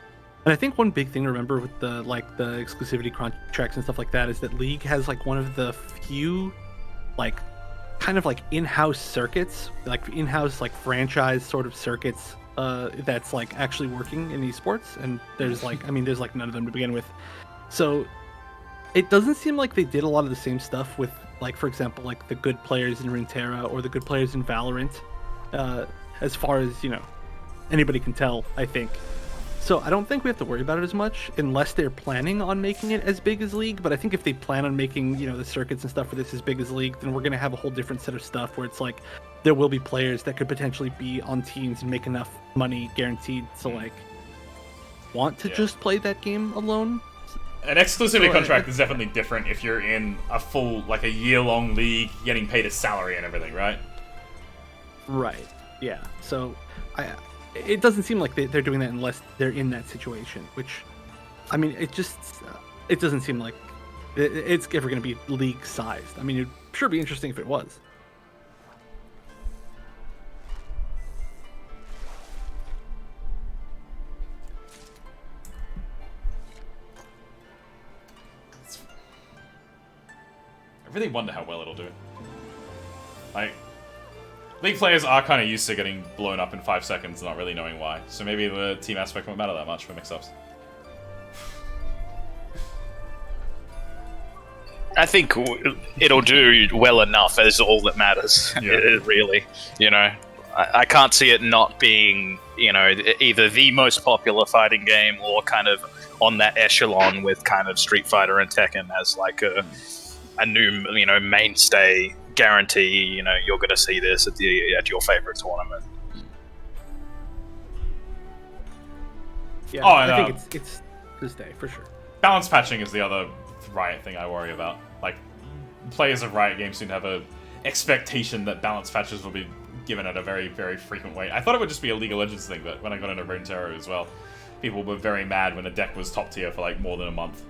And I think one big thing to remember with the exclusivity contracts and stuff like that is that League has like one of the few like kind of like in-house circuits, like in-house like franchise sort of circuits that's like actually working in esports, and there's like there's like none of them to begin with. So it doesn't seem like they did a lot of the same stuff with, like, for example, like the good players in Runeterra or the good players in Valorant, as far as, you know, anybody can tell, I think. So I don't think we have to worry about it as much unless they're planning on making it as big as League. But I think if they plan on making, you know, the circuits and stuff for this as big as League, then we're going to have a whole different set of stuff where it's like there will be players that could potentially be on teams and make enough money guaranteed to like want to just play that game alone. An exclusivity contract is definitely different if you're in a full, like a year-long league, getting paid a salary and everything, right? Right. Yeah. So, it doesn't seem like they're doing that unless they're in that situation. Which, I mean, it doesn't seem like it's ever going to be league-sized. I mean, it'd sure be interesting if it was. I really wonder how well it'll do. Like, League players are kind of used to getting blown up in 5 seconds, not really knowing why. So maybe the team aspect won't matter that much for mix-ups. I think it'll do well enough is all that matters, really. You know, I can't see it not being, you know, either the most popular fighting game or kind of on that echelon with kind of Street Fighter and Tekken as like a new, you know, mainstay guarantee, you know, you're going to see this at your favorite tournament. Yeah, Oh, and, I think it's this day for sure. Balance patching is the other Riot thing I worry about. Like, players of Riot games seem to have a expectation that balance patches will be given at a very, very frequent way. I thought it would just be a League of Legends thing, but when I got into Runeterra as well, people were very mad when a deck was top tier for like more than a month.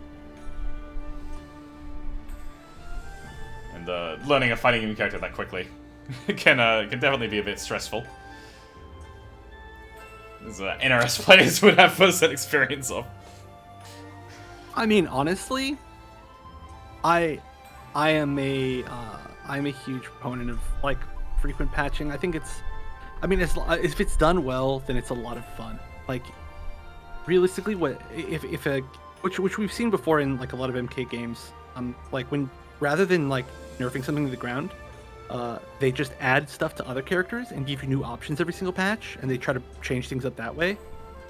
And learning a fighting game character that quickly can definitely be a bit stressful. As NRS players would have first-hand experience of. I mean, honestly, I'm a huge proponent of like frequent patching. I think if it's done well, then it's a lot of fun. Like, realistically, which we've seen before in like a lot of MK games, like when rather than like nerfing something to the ground, they just add stuff to other characters and give you new options every single patch, and they try to change things up that way.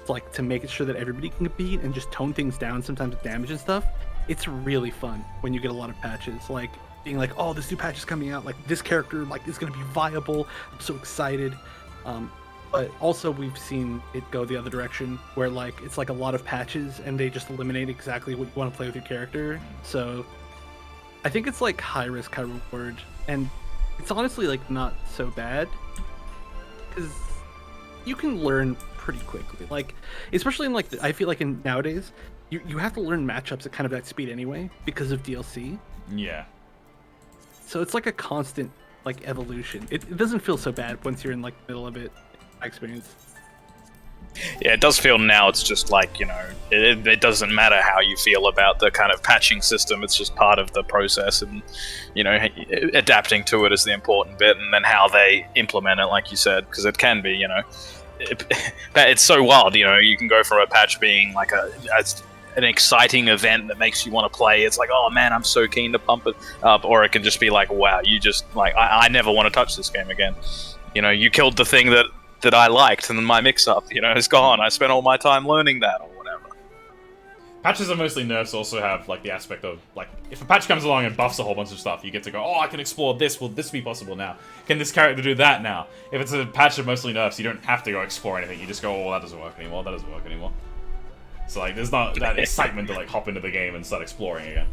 It's like to make it sure that everybody can compete and just tone things down sometimes with damage and stuff. It's really fun when you get a lot of patches, like being like, oh, this new patch is coming out, like this character like is going to be viable. I'm so excited. But also we've seen it go the other direction where like it's like a lot of patches and they just eliminate exactly what you want to play with your character. So I think it's like high risk, high reward, and it's honestly like not so bad because you can learn pretty quickly. Like, especially in like I feel like in nowadays you have to learn matchups at kind of that speed anyway because of DLC. Yeah. So it's like a constant like evolution. It doesn't feel so bad once you're in like the middle of it. My experience. Yeah, it does feel now it's just like, you know, it doesn't matter how you feel about the kind of patching system. It's just part of the process, and, you know, adapting to it is the important bit, and then how they implement it, like you said, because it can be, you know, it's so wild, you know, you can go from a patch being like an exciting event that makes you want to play. It's like, oh man, I'm so keen to pump it up, or it can just be like, wow, you just like, I never want to touch this game again. You know, you killed the thing that I liked, and then my mix-up, you know, is gone. I spent all my time learning that, or whatever. Patches are mostly nerfs also have, like, the aspect of, like, if a patch comes along and buffs a whole bunch of stuff, you get to go, oh, I can explore this, will this be possible now? Can this character do that now? If it's a patch of mostly nerfs, you don't have to go explore anything, you just go, oh, that doesn't work anymore, that doesn't work anymore. So, like, there's not that excitement to, like, hop into the game and start exploring again.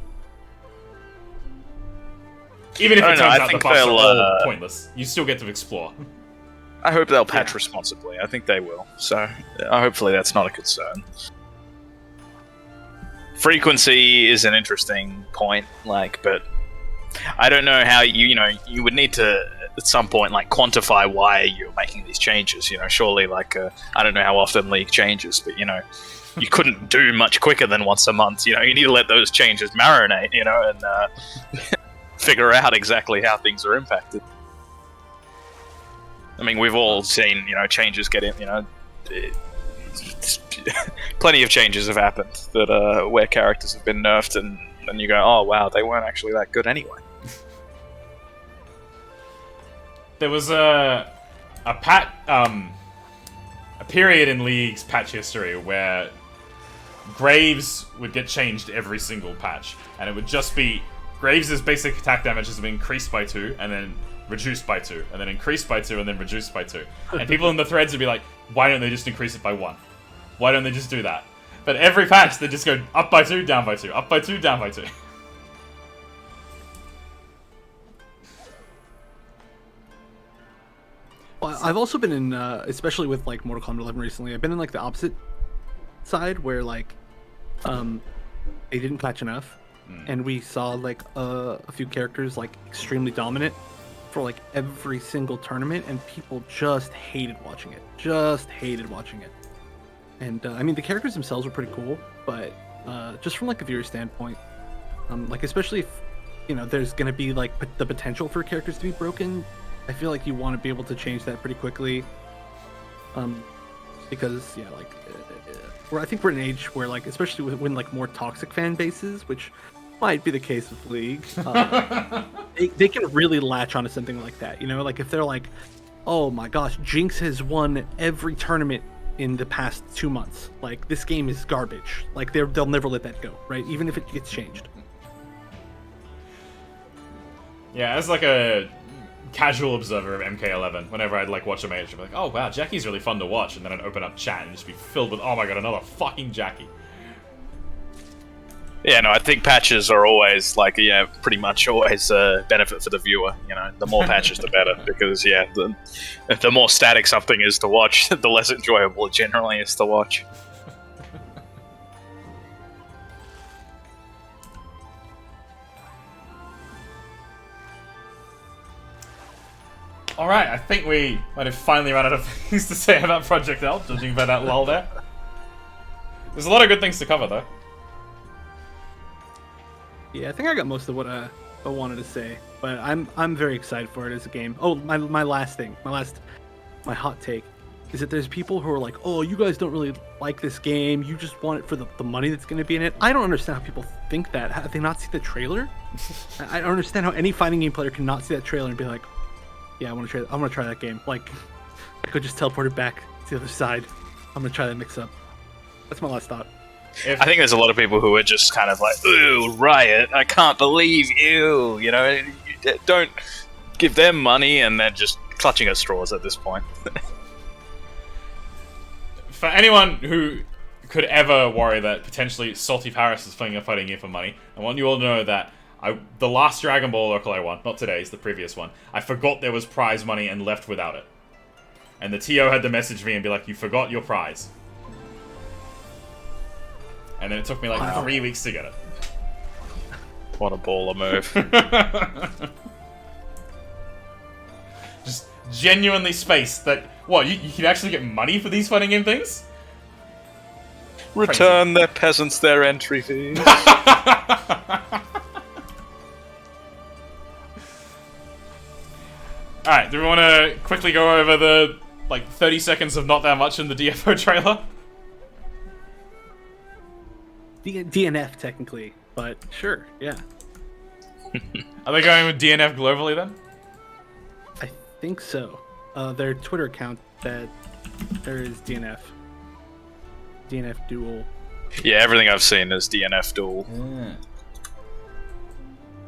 Even if it turns out the buffs are all pointless, you still get to explore. I hope they'll patch responsibly. I think they will. So, hopefully that's not a concern. Frequency is an interesting point, like, but I don't know how you would need to at some point like quantify why you're making these changes. You know, surely like I don't know how often League changes, but you know, you couldn't do much quicker than once a month. You know, you need to let those changes marinate. You know, and figure out exactly how things are impacted. I mean, we've all seen, you know, changes get in, you know, plenty of changes have happened that where characters have been nerfed, and you go, oh wow, they weren't actually that good anyway. There was a period in League's patch history where Graves would get changed every single patch, and it would just be Graves' basic attack damage has been increased by 2, and then reduced by 2, and then increased by 2, and then reduced by 2. And people in the threads would be like, why don't they just increase it by 1? Why don't they just do that? But every patch, they just go up by 2, down by 2, up by 2, down by 2. Well, I've also been in, especially with like Mortal Kombat 11 recently, I've been in like the opposite side where like, they didn't patch enough, and we saw like a few characters like extremely dominant for like every single tournament, and people just hated watching it. And I mean, the characters themselves were pretty cool, but just from like a viewer standpoint, like especially if, you know, there's gonna be like the potential for characters to be broken, I feel like you want to be able to change that pretty quickly, because yeah, like I think we're in an age where like, especially when like more toxic fan bases, which might be the case with League, they can really latch onto something like that. You know, like if they're like, oh my gosh, Jinx has won every tournament in the past 2 months. Like, this game is garbage. Like, they'll never let that go, right? Even if it gets changed. Yeah, as like a casual observer of MK11, whenever I'd like watch a match, I'd be like, oh wow, Jackie's really fun to watch, and then I'd open up chat and just be filled with, oh my god, another fucking Jackie. Yeah, no, I think patches are always like, yeah, pretty much always a benefit for the viewer. You know, the more patches, the better, because yeah, the more static something is to watch, the less enjoyable it generally is to watch. Alright, I think we might have finally run out of things to say about Project L, judging by that lull there. There's a lot of good things to cover, though. Yeah, I think I got most of what I wanted to say, but I'm very excited for it as a game. Oh, my last thing, my hot take, is that there's people who are like, oh, you guys don't really like this game, you just want it for the money that's going to be in it. I don't understand how people think that. Have they not seen the trailer? I don't understand how any fighting game player can not see that trailer and be like, yeah, I want to try that game. Like, I could just teleport it back to the other side. I'm going to try that mix-up. That's my last thought. I think there's a lot of people who are just kind of like, ooh, Riot, I can't believe you. You know, don't give them money, and they're just clutching at straws at this point. For anyone who could ever worry that potentially Salty Paris is playing a fighting game for money, I want you all to know that the last Dragon Ball local I won, not today's, the previous one, I forgot there was prize money and left without it. And the TO had to message me and be like, you forgot your prize. And then it took me like 3 weeks to get it. What a baller move. Just genuinely spaced that, what, you can actually get money for these fighting game things? Return their peasants their entry fees. Alright, do we want to quickly go over the, 30 seconds of not that much in the DFO trailer? DNF, technically, but sure, yeah. Are they going with DNF globally, then? I think so. Their Twitter account that there is DNF. DNF Duel. Yeah, everything I've seen is DNF Duel. Yeah.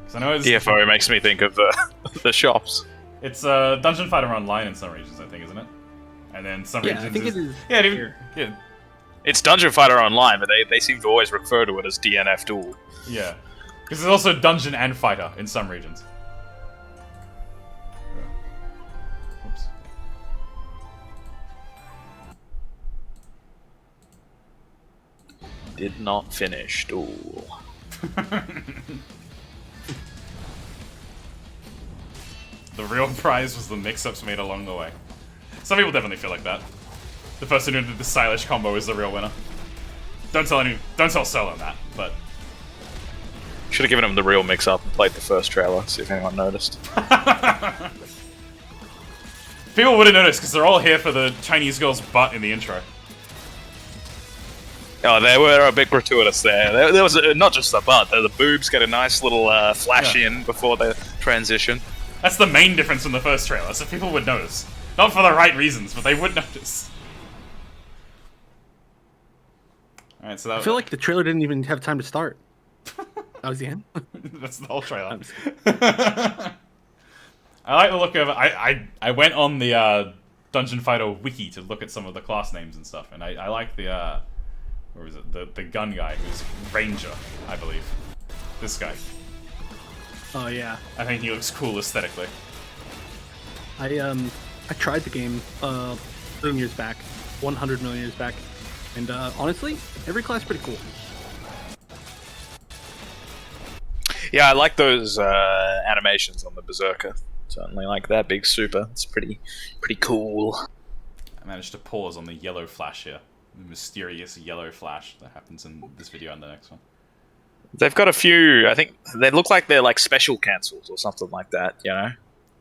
'Cause I know it's... DFO makes me think of the shops. It's Dungeon Fighter Online in some regions, I think, isn't it? And then some regions I think it is. Yeah, Here. yeah, It's Dungeon Fighter Online, but they seem to always refer to it as DNF Duel. yeah. Because there's also Dungeon and Fighter in some regions. Oops. Did not finish Duel. The real prize was the mix-ups made along the way. Some people definitely feel like that. The person who did the stylish combo is the real winner. Don't tell Solo that, but... Should have given him the real mix-up and played the first trailer, see if anyone noticed. People wouldn't notice, because they're all here for the Chinese girl's butt in the intro. Oh, they were a bit gratuitous there. There was not just the butt, the boobs get a nice little flash in before the transition. That's the main difference from the first trailer, so people would notice. Not for the right reasons, but they would notice. Alright, so that I feel like the trailer didn't even have time to start. That was the end. That's the whole trailer. I like the look of it. I went on the Dungeon Fighter wiki to look at some of the class names and stuff, and I like the where was it? The gun guy who's Ranger, I believe. This guy. Oh yeah. I think he looks cool aesthetically. I tried the game a million years back, 100 million years back, and honestly, every class is pretty cool. Yeah, I like those animations on the Berserker. Certainly like that big super. It's pretty cool. I managed to pause on the yellow flash here. The mysterious yellow flash that happens in this video and the next one. They've got a few, I think, they look like they're like special cancels or something like that, you know?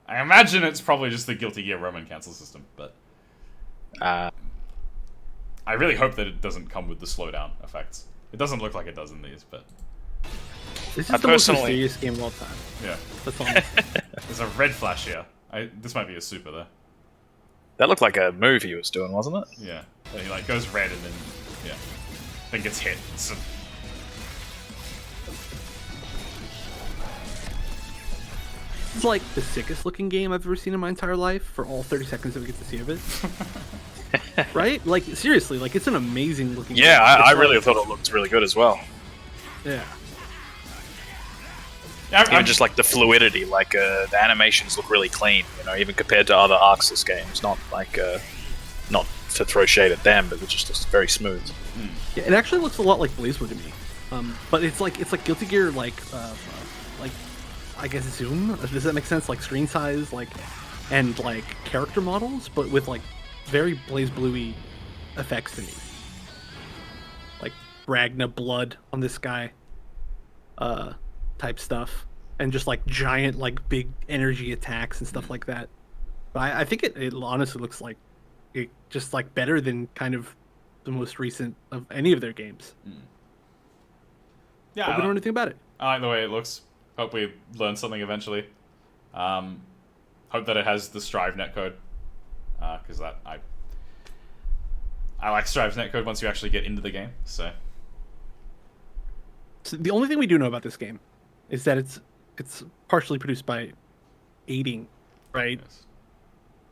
I imagine it's probably just the Guilty Gear Roman cancel system, but... I really hope that it doesn't come with the slowdown effects. It doesn't look like it does in these, but... This is the most mysterious game of all time. Yeah. That's all. There's a red flash here. This might be a super, though. That looked like a move he was doing, wasn't it? Yeah. And he, goes red and then... Yeah. Then gets hit. So... is like the sickest looking game I've ever seen in my entire life for all 30 seconds that we get to see of it. Right? Like, seriously, like, it's an amazing looking game. Yeah, I It's really like- thought it looked really good as well. Yeah. Yeah, Even just like the fluidity, like the animations look really clean, you know, even compared to other Arxis games. Not like, not to throw shade at them, but it's just very smooth. Yeah, it actually looks a lot like BlazBlue to me. But it's like Guilty Gear, like I guess zoom. Does that make sense? Like screen size, like, and like character models, but with like very BlazBlue-y effects to me. Like Ragna blood on this guy, type stuff, and just like giant, like big energy attacks and stuff like that. But I think it honestly looks like it just like better than kind of the most recent of any of their games. Yeah, But we don't know anything about it. I like the way it looks. Hope we learn something eventually. Hope that it has the Strive netcode, because that I like Strive's netcode once you actually get into the game. So The only thing we do know about this game is that it's partially produced by Aiding, right? yes.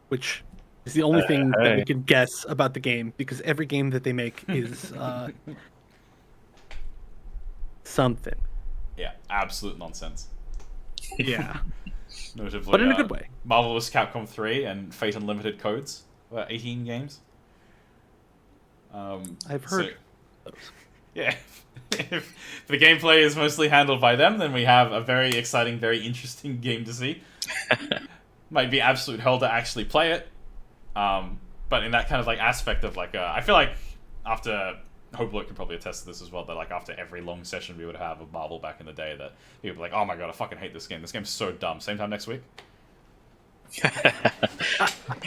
Which is the only thing that we hey. can guess about the game, because every game that they make is something. Yeah, absolute nonsense. Yeah. Notably, But in a good way. Marvelous Capcom 3 and Fate Unlimited codes were 18 games. I've heard. Yeah. If the gameplay is mostly handled by them, then we have a very exciting, very interesting game to see. Might be absolute hell to actually play it. But in that kind of like aspect of like, I feel like after Hobobloke can probably attest to this as well, that like after every long session we would have of Marvel back in the day, that people would be like, oh my god, I fucking hate this game. This game's so dumb. Same time next week.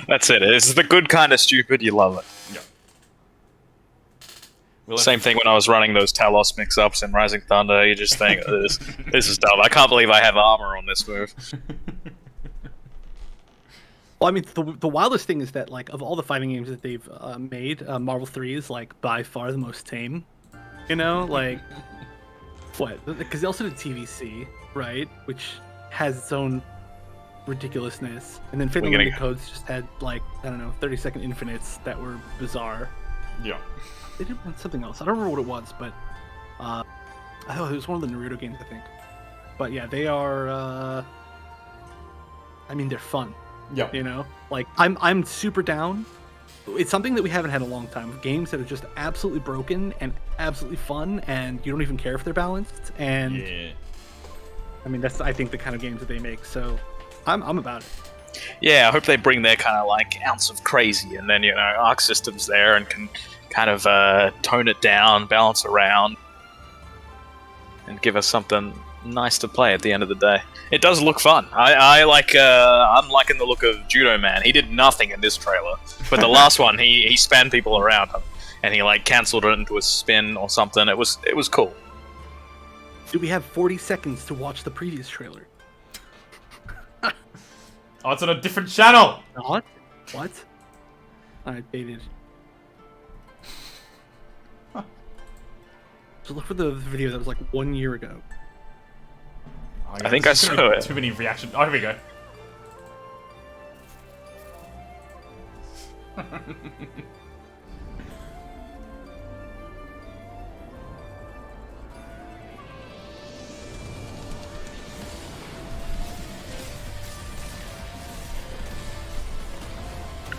That's it. It's the good kind of stupid. You love it. Yeah. Same thing when I was running those Talos mix-ups in Rising Thunder. You just think, this is dumb. I can't believe I have armor on this move. Well, I mean, the wildest thing is that, like, of all the fighting games that they've made, Marvel 3 is, like, by far the most tame. You know? Like, what? Because they also did TVC, right? Which has its own ridiculousness. And then Fate We're Unlimited getting- Codes just had, like, I don't know, 30-second infinites that were bizarre. Yeah. They did something else. I don't remember what it was, but I thought it was one of the Naruto games, I think. But yeah, they are. I mean, they're fun. Yeah. You know, like I'm super down. It's something that we haven't had in a long time. Games that are just absolutely broken and absolutely fun, and you don't even care if they're balanced. And Yeah. I mean, that's I think the kind of games that they make. So I'm about it. Yeah, I hope they bring their kind of like ounce of crazy, and then, you know, Arc System's there and can kind of tone it down, balance around, and give us something nice to play at the end of the day. It does look fun. I'm liking the look of Judo Man. He did nothing in this trailer, but the last one he spun people around him, and he like cancelled it into a spin or something. It was cool. Do we have 40 seconds to watch the previous trailer? Oh, it's on a different channel! What? What? Alright, baited. So look for the video that was like 1 year ago. Oh, I think I there's saw it. Too many reactions. Oh, here we go.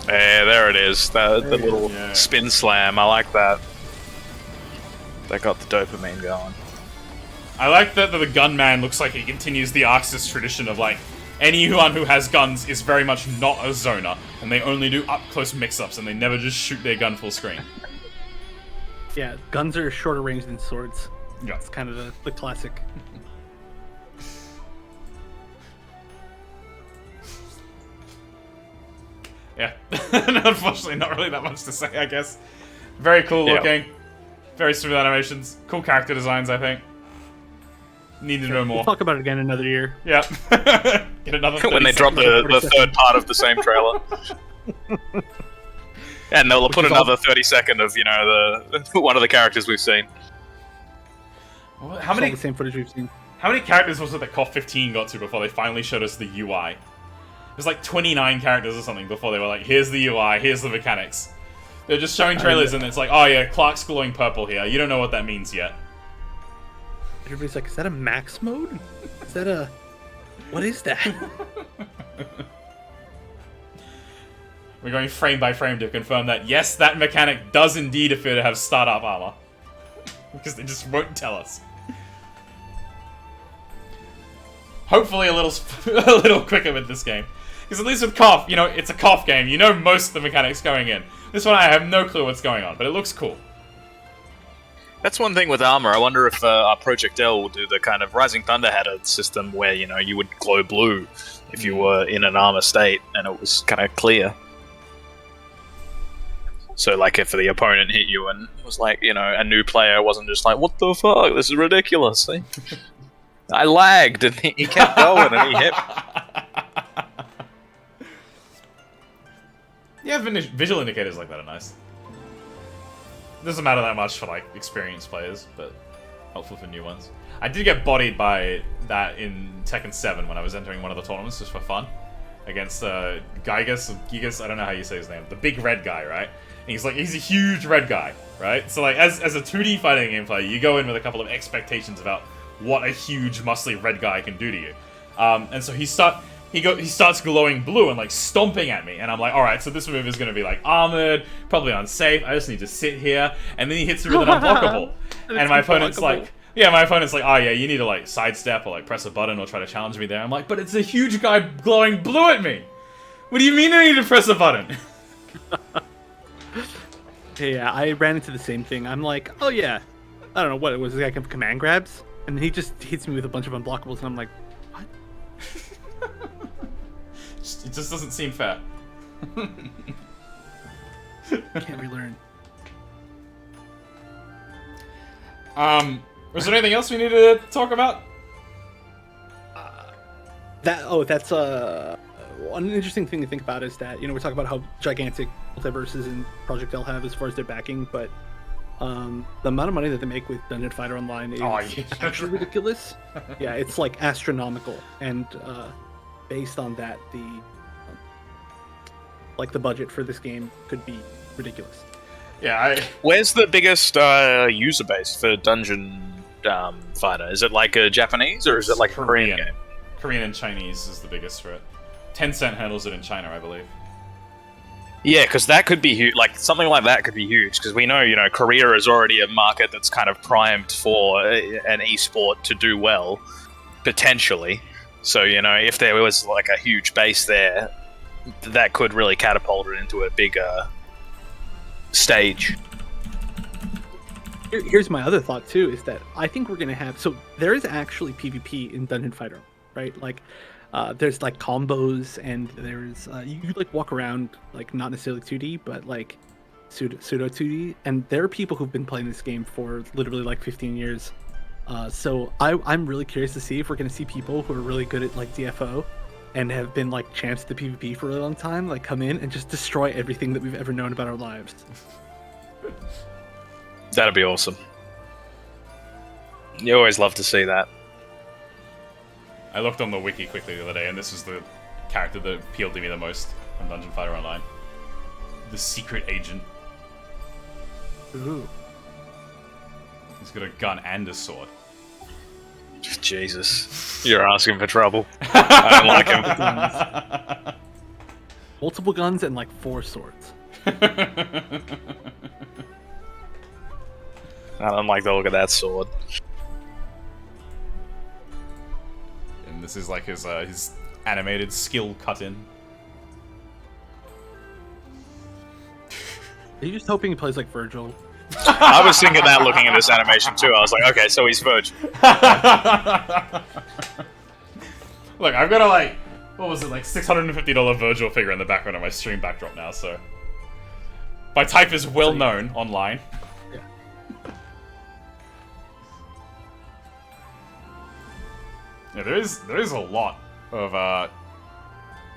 Yeah, there it is. The There it little is, yeah. spin slam. I like that. That got the dopamine going. I like that the gunman looks like he continues the Arxis tradition of like, anyone who has guns is very much not a zoner, and they only do up-close mix-ups, and they never just shoot their gun full screen. Yeah, guns are shorter range than swords. Yeah. It's kind of the classic. Yeah. Unfortunately, not really that much to say, I guess. Very cool Yeah. looking. Very smooth animations. Cool character designs, I think. Need to know more. We'll talk about it again in another year. Yeah. Get another 30 When they drop seconds. the third part of the same trailer. And they'll put is all- another 30-second of, you know, the one of the characters we've seen. How It's all many the same footage we've seen. How many characters was it that KOF 15 got to before they finally showed us the UI? It was like 29 characters or something before they were like, here's the UI, here's the mechanics. They're just showing trailers and it's like, oh yeah, Clark's glowing purple here. You don't know what that means yet. Everybody's like, is that a max mode? Is that a... What is that? We're going frame by frame to confirm that, yes, that mechanic does indeed appear to have startup armor. Because they just won't tell us. Hopefully a little quicker with this game. Because at least with KOF, you know, it's a KOF game. You know most of the mechanics going in. This one I have no clue what's going on, but it looks cool. That's one thing with armor. I wonder if our Project L will do the kind of Rising Thunder had a system where, you know, you would glow blue if you were in an armor state and it was kind of clear. So, like, if the opponent hit you and it was like, you know, a new player wasn't just like, what the fuck, this is ridiculous. See? I lagged and he kept going and he hit. Yeah, visual indicators like that are nice. Doesn't matter that much for like experienced players, but helpful for new ones. I did get bodied by that in Tekken 7 when I was entering one of the tournaments just for fun. Against Gigas, I don't know how you say his name. The big red guy, right? And he's a huge red guy, right? So like as a 2D fighting game player, you go in with a couple of expectations about what a huge muscly red guy can do to you. And so he starts glowing blue and like stomping at me, and I'm like, all right, so this move is going to be like armored, probably unsafe. I just need to sit here, and then he hits me with an unblockable, and my opponent's like, oh yeah, you need to like sidestep or like press a button or try to challenge me there. I'm like, but it's a huge guy glowing blue at me. What do you mean I need to press a button? Yeah, I ran into the same thing. I'm like, oh yeah, I don't know what it was. Like command grabs, and then he just hits me with a bunch of unblockables, and I'm like, what? It just doesn't seem fair. Can't relearn. Was there anything else we needed to talk about? That's one interesting thing to think about is that, you know, we're talking about how gigantic Multiversus and Project L have as far as their backing, but the amount of money that they make with Dungeon Fighter Online is actually ridiculous. Yeah, it's like astronomical, and based on that, the budget for this game could be ridiculous. Yeah, Where's the biggest user base for Dungeon Fighter? Is it like a Japanese or is it like a Korean game? Korean and Chinese is the biggest for it. Tencent handles it in China, I believe. Yeah, because that could be huge. Like something like that could be huge. Because we know, you know, Korea is already a market that's kind of primed for an esport to do well, potentially. So, you know, if there was like a huge base there, that could really catapult it into a bigger stage. Here's my other thought too: is that I think we're gonna have. So there is actually PvP in Dungeon Fighter, right? Like, there's like combos, and there's you like walk around like not necessarily 2D, but like pseudo 2D, and there are people who've been playing this game for literally like 15 years. So I'm really curious to see if we're gonna see people who are really good at like DFO and have been like champs to PvP for a really long time, like come in and just destroy everything that we've ever known about our lives. That'd be awesome. You always love to see that. I looked on the wiki quickly the other day, and this is the character that appealed to me the most from Dungeon Fighter Online. The Secret Agent. Ooh. He's got a gun and a sword. Jesus. You're asking for trouble. I don't like him. Multiple guns and like 4 swords. I don't like the look of that sword. And this is like his animated skill cut-in. Are you just hoping he plays like Virgil? I was thinking that looking at this animation too. I was like, okay, so he's Virgil. Look, I've got a like, what was it, like $650 Virgil figure in the background of my stream backdrop now, so... My type is well known online. Yeah. Yeah, there is a lot of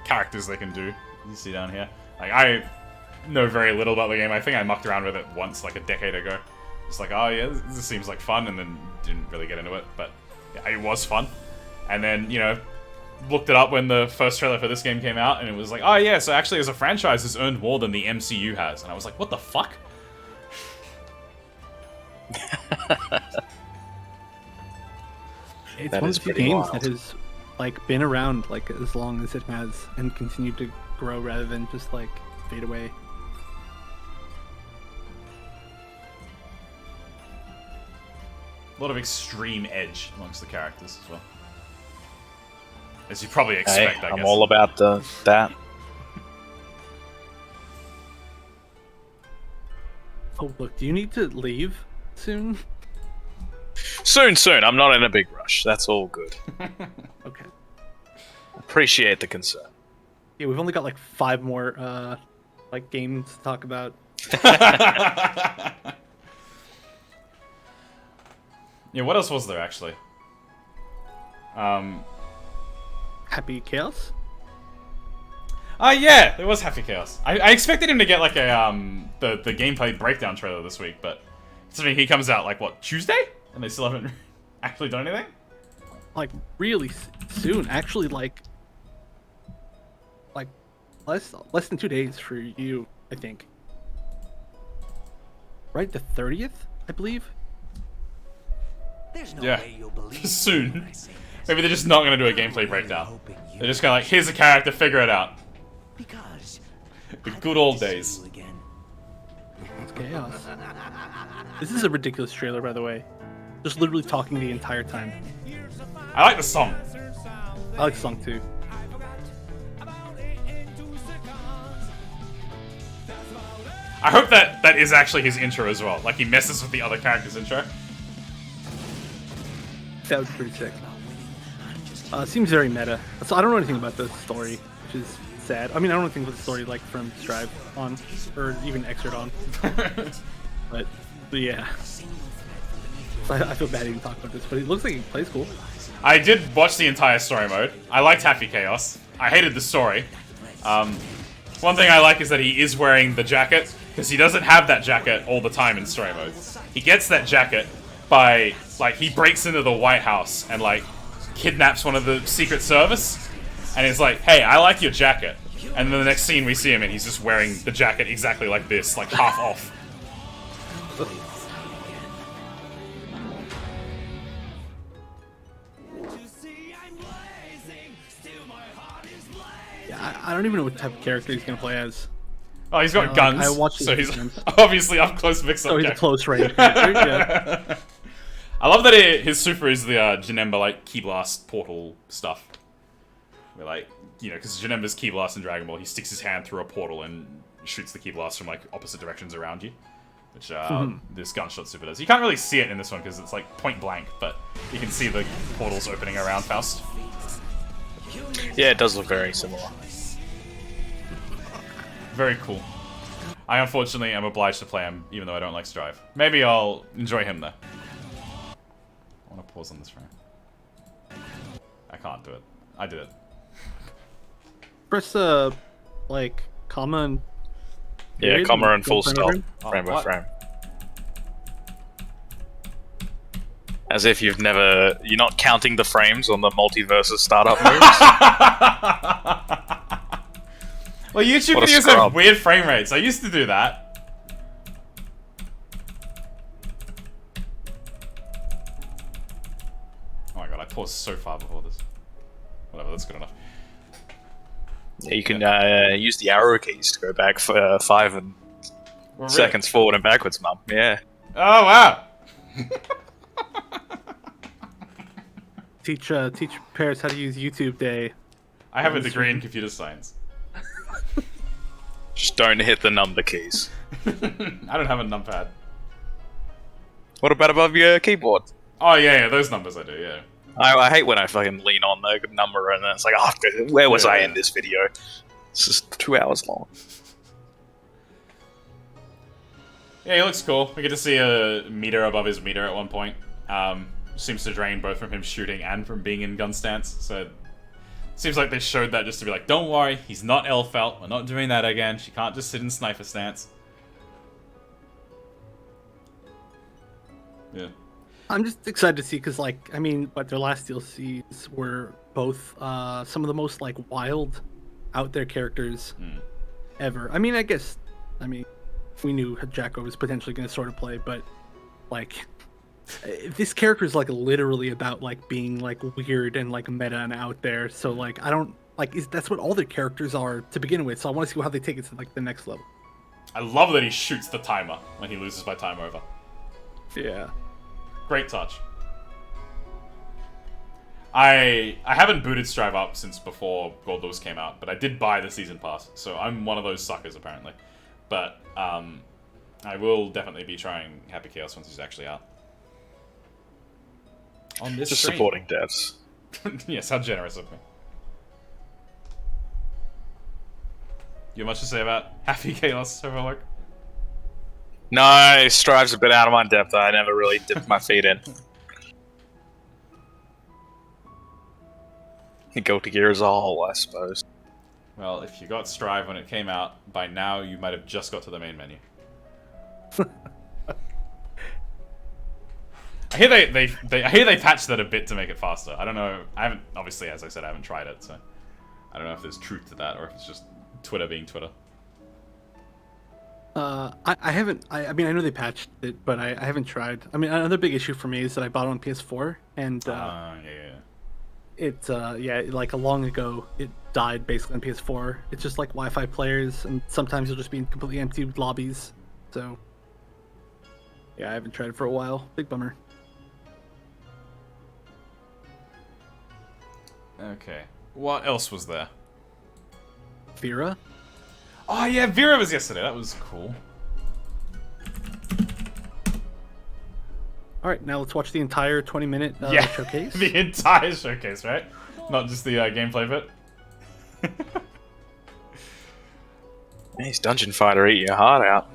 characters they can do. You see down here. Like, I know very little about the game. I think I mucked around with it once, like a decade ago. It's like, oh yeah, this seems like fun, and then didn't really get into it. But it was fun. And then, you know, looked it up when the first trailer for this game came out, and it was like, oh yeah, so actually as a franchise has earned more than the MCU has. And I was like, what the fuck? It's That one is of the few pretty games wild. that has like been around like as long as it has and continued to grow rather than just like fade away. A lot of extreme edge amongst the characters as well. As you probably expect, Hey, I I'm guess. all about that. Oh look, do you need to leave soon? Soon. I'm not in a big rush. That's all good. Okay. Appreciate the concern. Yeah, we've only got like 5 more like games to talk about. Yeah, what else was there actually? Happy Chaos? Yeah, there was Happy Chaos. I expected him to get like a the gameplay breakdown trailer this week, but considering he comes out like what, Tuesday? And they still haven't actually done anything? Like really soon, actually like less than 2 days for you, I think. Right, the 30th, I believe. There's no Yeah. way you'll believe me Soon. when I say this. Maybe they're just not gonna do a gameplay breakdown. They're just gonna like, here's a character, figure it out. Because The I'd good like old to see days. you again. It's Chaos. This is a ridiculous trailer, by the way. Just literally talking the entire time. I like the song. I like the song too. I hope that is actually his intro as well. Like he messes with the other character's intro. That was pretty sick. Seems very meta. So I don't know anything about the story, which is sad. I mean, I don't know anything about the story like from Strive on, or even Exert on. but yeah. So I feel bad even talking about this, but it looks like he plays cool. I did watch the entire story mode. I liked Happy Chaos. I hated the story. One thing I like is that he is wearing the jacket, because he doesn't have that jacket all the time in story mode. He gets that jacket by, like, he breaks into the White House and, like, kidnaps one of the Secret Service, and he's like, hey, I like your jacket. And then the next scene we see him and he's just wearing the jacket exactly like this, like half off. Yeah, I don't even know what type of character he's gonna play as. Oh, he's got guns, I watched so his he's games. obviously up close mix-up Oh, he's a character. close range character. Yeah. I love that his super is the Janemba, like, Key Blast portal stuff. Where, like, you know, because Janemba's Key Blast in Dragon Ball, he sticks his hand through a portal and shoots the Key Blast from, like, opposite directions around you. Which this gunshot super does. You can't really see it in this one because it's, like, point blank, but you can see the portals opening around Faust. Yeah, it does look very similar. Very cool. I unfortunately am obliged to play him, even though I don't like Strive. Maybe I'll enjoy him, though. I want to pause on this frame. I can't do it. I did it. Press like comma and Yeah, period comma and go full frame stop, over it. frame by what? frame. As if you're not counting the frames on the Multiversus startup moves. Well, YouTube What a videos have scrub. weird frame rates. I used to do that. Oh my god, I paused so far before this. Whatever, that's good enough. Yeah, you can use the arrow keys to go back for 5 and Well, really? seconds forward and backwards, mum. Yeah. Oh, wow! Teach Paris how to use YouTube Day. I have a degree in computer science. Just don't hit the number keys. I don't have a numpad. What about above your keyboard? Oh, yeah, those numbers I do, yeah. I hate when I fucking lean on the number and then it's like, oh, where was I Yeah. in this video? This is 2 hours long. Yeah, he looks cool. We get to see a meter above his meter at one point. Seems to drain both from him shooting and from being in gun stance. So, seems like they showed that just to be like, don't worry, he's not Elfelt. We're not doing that again. She can't just sit in sniper stance. Yeah. I'm just excited to see because, like, I mean, but their last DLCs were both some of the most like wild, out there characters ever. I mean, we knew Jacko was potentially going to sort of play, but like, this character is like literally about like being like weird and like meta and out there. So like, I don't like that's what all their characters are to begin with. So I want to see how they take it to like the next level. I love that he shoots the timer when he loses by time over. Yeah. Great touch. I haven't booted Strive up since before Gold Lewis came out, but I did buy the season pass, so I'm one of those suckers apparently. But I will definitely be trying Happy Chaos once he's actually out. On this Just stream. supporting devs. Yes, how generous of me. You have much to say about Happy Chaos, Hobobloke? No, Strive's a bit out of my depth. I never really dipped my feet in. Guilty Gear is all, I suppose. Well, if you got Strive when it came out, by now you might have just got to the main menu. I hear they patched that a bit to make it faster. I don't know. I haven't, obviously, as I said, I haven't tried it, so I don't know if there's truth to that or if it's just Twitter being Twitter. I haven't. I mean, I know they patched it, but I haven't tried. I mean, another big issue for me is that I bought it on PS4, and Yeah. it like a long ago it died basically on PS4. It's just like Wi-Fi players, and sometimes you'll just be in completely empty lobbies. So yeah, I haven't tried it for a while. Big bummer. Okay. What else was there? Vera. Oh yeah, Vera was yesterday. That was cool. All right, now let's watch the entire 20-minute showcase. The entire showcase, right? Not just the gameplay bit. He's Dungeon Fighter, eat your heart out.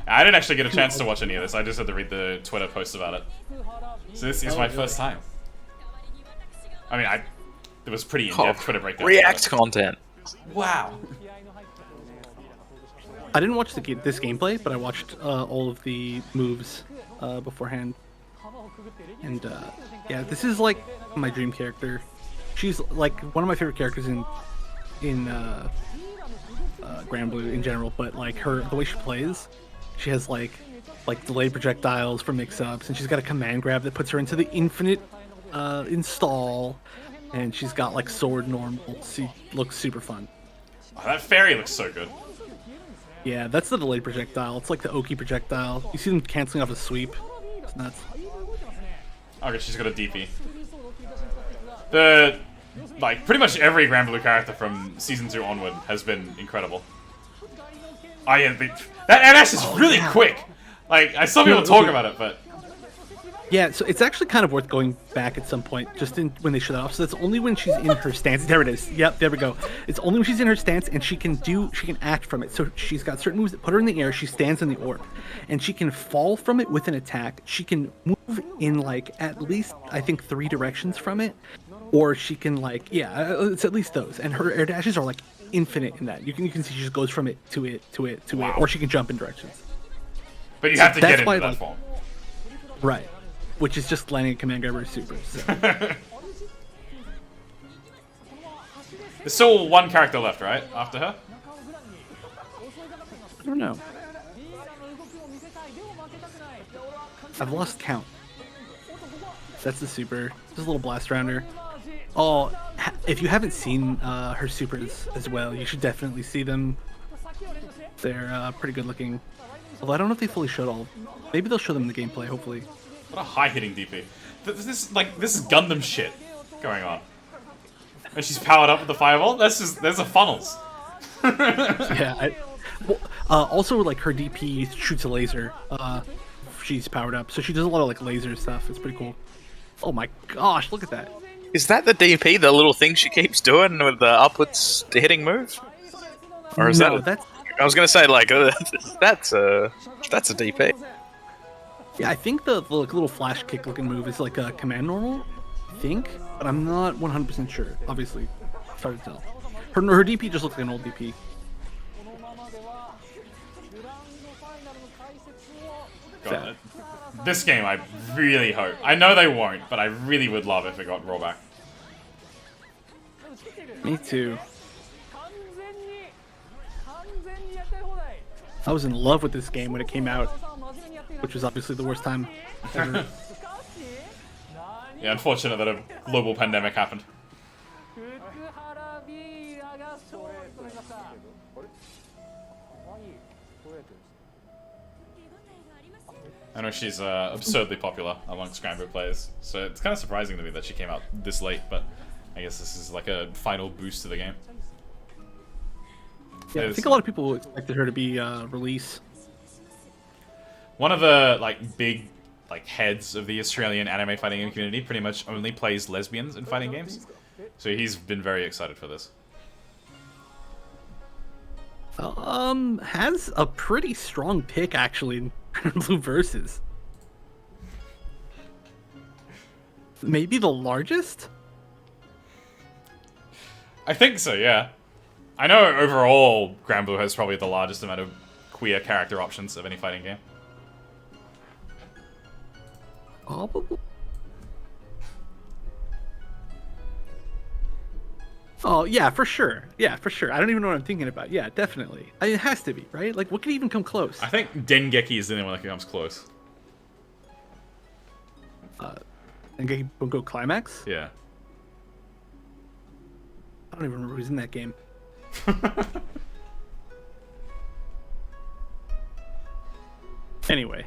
I didn't actually get a chance to watch any of this. I just had to read the Twitter posts about it. So this is my first time. I mean, there was pretty in-depth Twitter breakdown. React content. Wow. I didn't watch this gameplay, but I watched all of the moves beforehand. And yeah, this is like my dream character. She's like one of my favorite characters in Grand Blue in general. But like the way she plays, she has like delayed projectiles for mix-ups, and she's got a command grab that puts her into the infinite install, and she's got like sword normal. She looks super fun. Oh, that fairy looks so good. Yeah, that's the delayed projectile. It's like the Oki projectile. You see them canceling off a sweep. It's nuts. Okay, she's got a DP. Pretty much every Grand Blue character from Season 2 onward has been incredible. Oh yeah, that NS is really quick! Like, I saw people talk about it, but... Yeah, so it's actually kind of worth going back at some point, just when they show that off. So that's only when she's in her stance. There it is. Yep, there we go. It's only when she's in her stance, and she can act from it. So she's got certain moves that put her in the air. She stands in the orb, and she can fall from it with an attack. She can move in like at least I think 3 directions from it, or she can it's at least those. And her air dashes are like infinite in that. You can see she just goes from it to it to it to it, or she can jump in directions. But you have to get into that form. Right. Which is just landing a command grabber super. So. There's still one character left, right? After her? I don't know. I've lost count. That's the super. Just a little blast rounder. Oh, if you haven't seen her supers as well, you should definitely see them. They're pretty good looking. Although I don't know if they fully showed all. Maybe they'll show them in the gameplay, hopefully. What a high-hitting DP. This is Gundam shit going on. And she's powered up with the fireball. There's a funnels. Yeah. Also, like her DP shoots a laser. She's powered up, so she does a lot of like laser stuff. It's pretty cool. Oh my gosh, look at that. Is that the DP, the little thing she keeps doing with the upwards hitting move? Or is that's... I was gonna say like that's a DP. Yeah, I think the little flash kick looking move is like a command normal, I think, but I'm not 100% sure. Obviously, it's hard to tell. Her DP just looks like an old DP. God, this game, I really hope. I know they won't, but I really would love if it got rollback. Me too. I was in love with this game when it came out, which was obviously the worst time ever. Yeah, unfortunate that a global pandemic happened. I know she's absurdly popular among Scramble players, so it's kind of surprising to me that she came out this late, but I guess this is like a final boost to the game. Yeah, I think a lot of people expected her to be release. One of the big heads of the Australian anime fighting game community pretty much only plays lesbians in fighting games, so he's been very excited for this. Has a pretty strong pick actually in Multiversus. Maybe the largest? I think so, yeah. I know overall Granblue has probably the largest amount of queer character options of any fighting game. Probably. Oh, yeah, for sure. Yeah, for sure. I don't even know what I'm thinking about. Yeah, definitely. It has to be, right? Like, what could even come close? I think Dengeki is the only one that comes close. Dengeki Bunko Climax? Yeah. I don't even remember who's in that game. Anyway,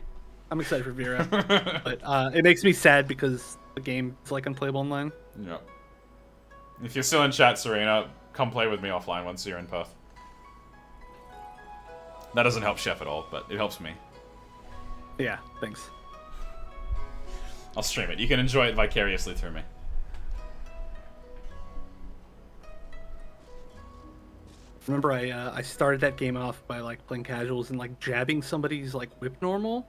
I'm excited for Vera, but it makes me sad because the game is unplayable online. Yeah. If you're still in chat, Serena, come play with me offline once you're in Perth. That doesn't help Chef at all, but it helps me. Yeah, thanks. I'll stream it. You can enjoy it vicariously through me. Remember, I started that game off by playing casuals and jabbing somebody's whip normal,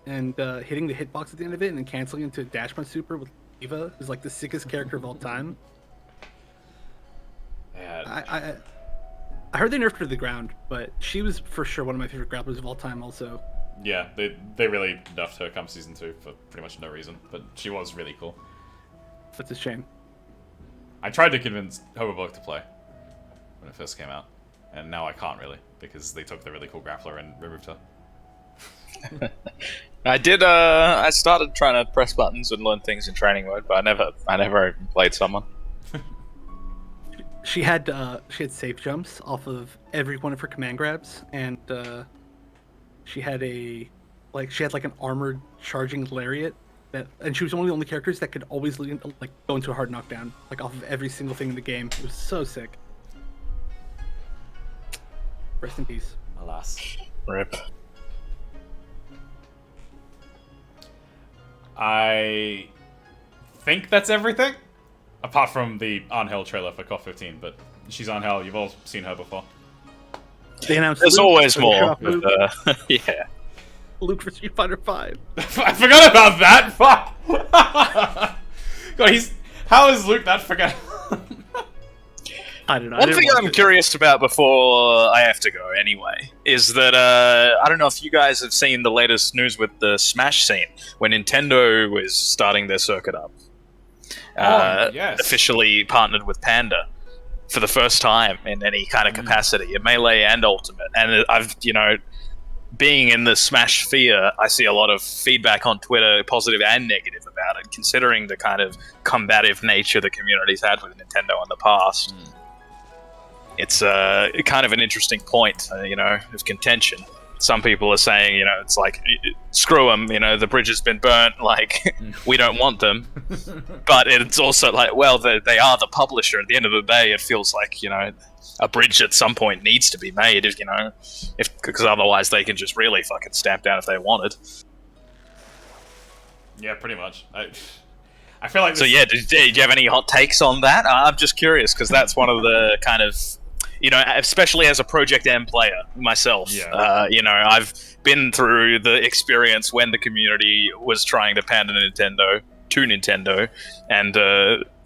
and hitting the hitbox at the end of it, and then canceling into Dash My Super with Eva, who's the sickest character of all time. Yeah. I heard they nerfed her to the ground, but she was for sure one of my favorite grapplers of all time. Also. Yeah, they really nerfed her come season 2 for pretty much no reason, but she was really cool. That's a shame. I tried to convince Hobobloke to play when it first came out, and now I can't really, because they took the really cool grappler and removed her. I started trying to press buttons and learn things in training mode, but I never even played someone. She had safe jumps off of every one of her command grabs, and she had an armored charging lariat and she was one of the only characters that could always go into a hard knockdown off of every single thing in the game. It was so sick. Rest in peace. Alas. Rip. I think that's everything. Apart from the Angel trailer for KOF 15, but she's Angel, you've all seen her before. They announced There's Luke always for more. Luke. Yeah. Luke for Street Fighter 5. I forgot about that! Fuck! God, how is Luke that forgettable? I don't know. One thing I'm curious about before I have to go anyway is that I don't know if you guys have seen the latest news with the Smash scene when Nintendo was starting their circuit up. Yes. Officially partnered with Panda for the first time in any kind of capacity, in Melee and Ultimate. And I've, being in the Smash sphere, I see a lot of feedback on Twitter, positive and negative about it, considering the kind of combative nature the community's had with Nintendo in the past. It's kind of an interesting point, of contention. Some people are saying, it's like, screw them, the bridge has been burnt, we don't want them. But it's also like, well, they are the publisher. At the end of the day, it feels like, a bridge at some point needs to be made, because otherwise they can just really fucking stamp down if they wanted. Yeah, pretty much. I feel like this... So yeah, do you have any hot takes on that? I'm just curious, because that's one of the kind of... especially as a Project M player myself, I've been through the experience when the community was trying to pander Nintendo to Nintendo, and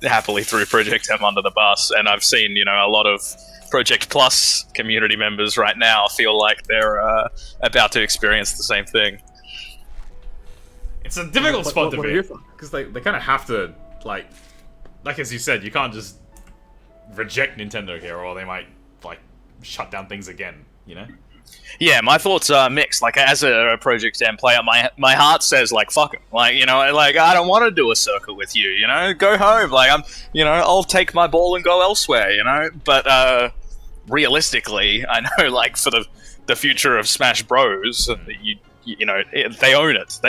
happily threw Project M under the bus, and I've seen a lot of Project Plus community members right now feel like they're about to experience the same thing. It's a difficult spot to what are be your thoughts? because they kind of have to like as you said, you can't just reject Nintendo here, or they might like shut down things again. Yeah, my thoughts are mixed. Like, as a Project M player, my heart says, like, fuck him. Like, I don't want to do a circle with you, Go home. Like, I'll take my ball and go elsewhere, But, realistically, I know, like, for the future of Smash Bros, they own it.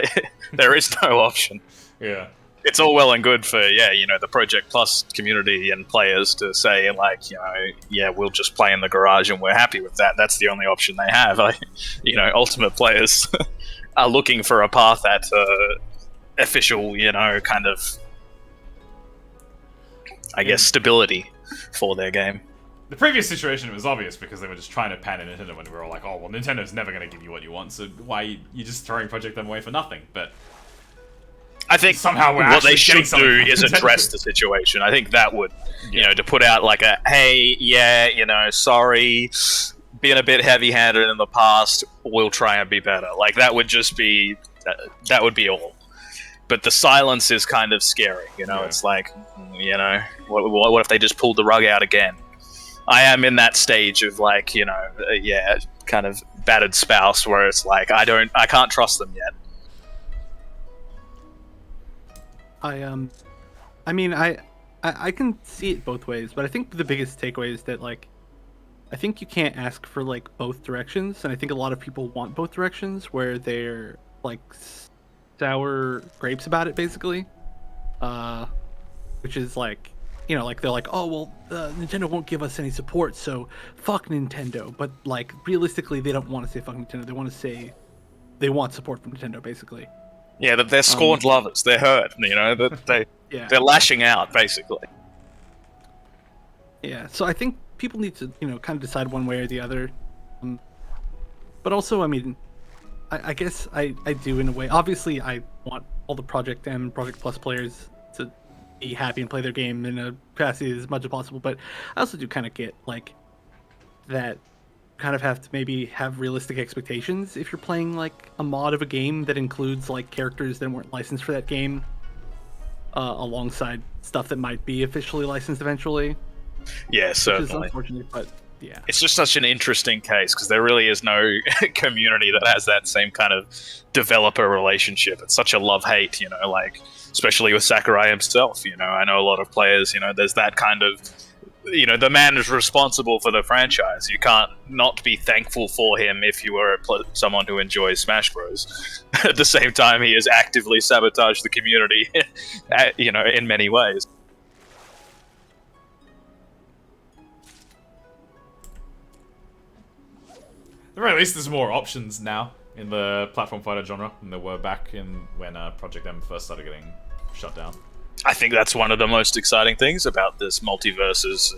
There is no option. Yeah. It's all well and good for, the Project Plus community and players to say, like, we'll just play in the garage and we're happy with that. That's the only option they have. Ultimate players are looking for a path at official, kind of, I guess, stability for their game. The previous situation, it was obvious because they were just trying to pan at Nintendo when we were all like, oh, well, Nintendo's never going to give you what you want, so why are you just throwing Project M away for nothing? But I think somehow what they should do is address the situation. I think that would, to put out like a, hey, sorry, being a bit heavy-handed in the past, we'll try and be better. Like, that would just be, that would be all. But the silence is kind of scary, It's like, what if they just pulled the rug out again? I am in that stage of like, kind of battered spouse where it's like, I can't trust them yet. I mean, I can see it both ways, but I think the biggest takeaway is that, like, I think you can't ask for, like, both directions, and I think a lot of people want both directions, where they're, like, sour grapes about it, basically. Which is, like, like, they're like, oh, well, Nintendo won't give us any support, so fuck Nintendo. But, like, realistically, they don't want to say fuck Nintendo. They want to say they want support from Nintendo, basically. Yeah, they're scorned lovers. They're hurt, they're lashing out, basically. Yeah, so I think people need to, kind of decide one way or the other. But also, I mean, I guess I do in a way. Obviously, I want all the Project M and Project Plus players to be happy and play their game in a capacity as much as possible. But I also do kind of get, like, that kind of have to maybe have realistic expectations if you're playing like a mod of a game that includes like characters that weren't licensed for that game alongside stuff that might be officially licensed eventually. Yeah, certainly. Which is unfortunate, but yeah. It's just such an interesting case because there really is no community that has that same kind of developer relationship. It's such a love-hate, like, especially with Sakurai himself, I know a lot of players, there's that kind of, the man is responsible for the franchise. You can't not be thankful for him if you were someone who enjoys Smash Bros. At the same time, he has actively sabotaged the community, in many ways. At the very least, there's more options now in the platform fighter genre than there were back in when Project M first started getting shut down. I think that's one of the most exciting things about this Multiversus,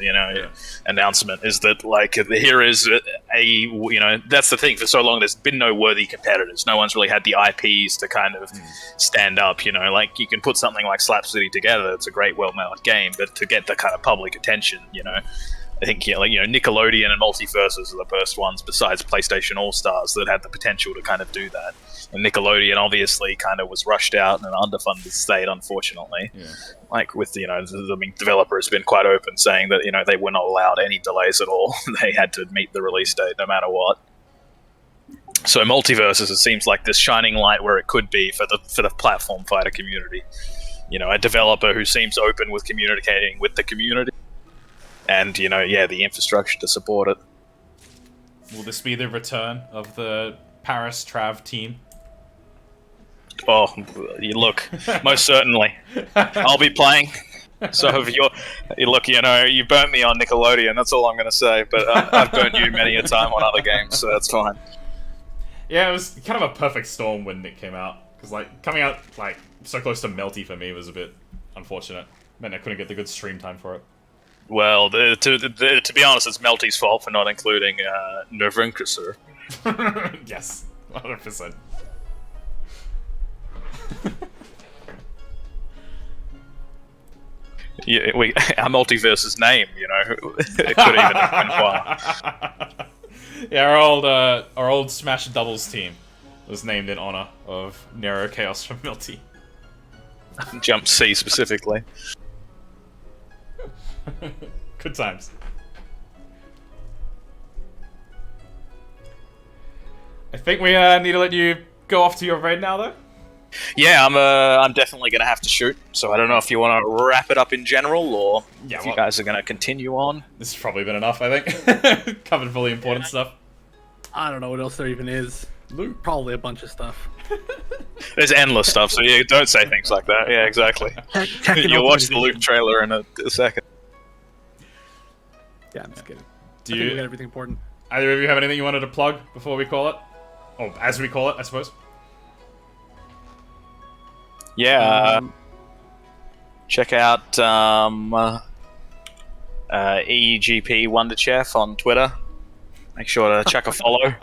announcement is that, like, here is that's the thing. For so long, there's been no worthy competitors. No one's really had the IPs to kind of stand up. Like, you can put something like Slap City together. It's a great, well-made game, but to get the kind of public attention, I think Nickelodeon and Multiversus are the first ones, besides PlayStation All Stars, that had the potential to kind of do that. And Nickelodeon obviously kind of was rushed out in an underfunded state, unfortunately. Yeah. Like with the developer has been quite open, saying that they were not allowed any delays at all. They had to meet the release date no matter what. So Multiversus, it seems like this shining light where it could be for the platform fighter community. A developer who seems open with communicating with the community. And, the infrastructure to support it. Will this be the return of the Paris Trav team? Oh, look, most certainly. I'll be playing. So if you burnt me on Nickelodeon, that's all I'm going to say. But I've burnt you many a time on other games, so that's fine. Yeah, it was kind of a perfect storm when Nick came out. Because, like, coming out, like, so close to Melty for me was a bit unfortunate. Meant I couldn't get the good stream time for it. Well, to be honest, it's Melty's fault for not including Nervenkrusser. Yes, 100%. Yeah, our Multiversus name, it could even have been one. Yeah, our old Smash Doubles team was named in honor of Nero Chaos from Milty. Jump C specifically. Good times. I think we need to let you go off to your raid now, though. Yeah, I'm definitely gonna have to shoot. So I don't know if you want to wrap it up in general, or Yeah, if well- you guys are gonna continue on. This has probably been enough, I think. Covered fully important stuff. I don't know what else there even is. Luke. Probably a bunch of stuff. There's endless stuff, so yeah, don't say things like that. Yeah, exactly. Tekken You'll watch Ultimate the Luke Edition. trailer in a second. Yeah, I'm just kidding. Do I think we you, got everything important. either of you have anything you wanted to plug before we call it? Or as we call it, I suppose. Yeah, check out EGP WonderChef on Twitter. Make sure to chuck a follow.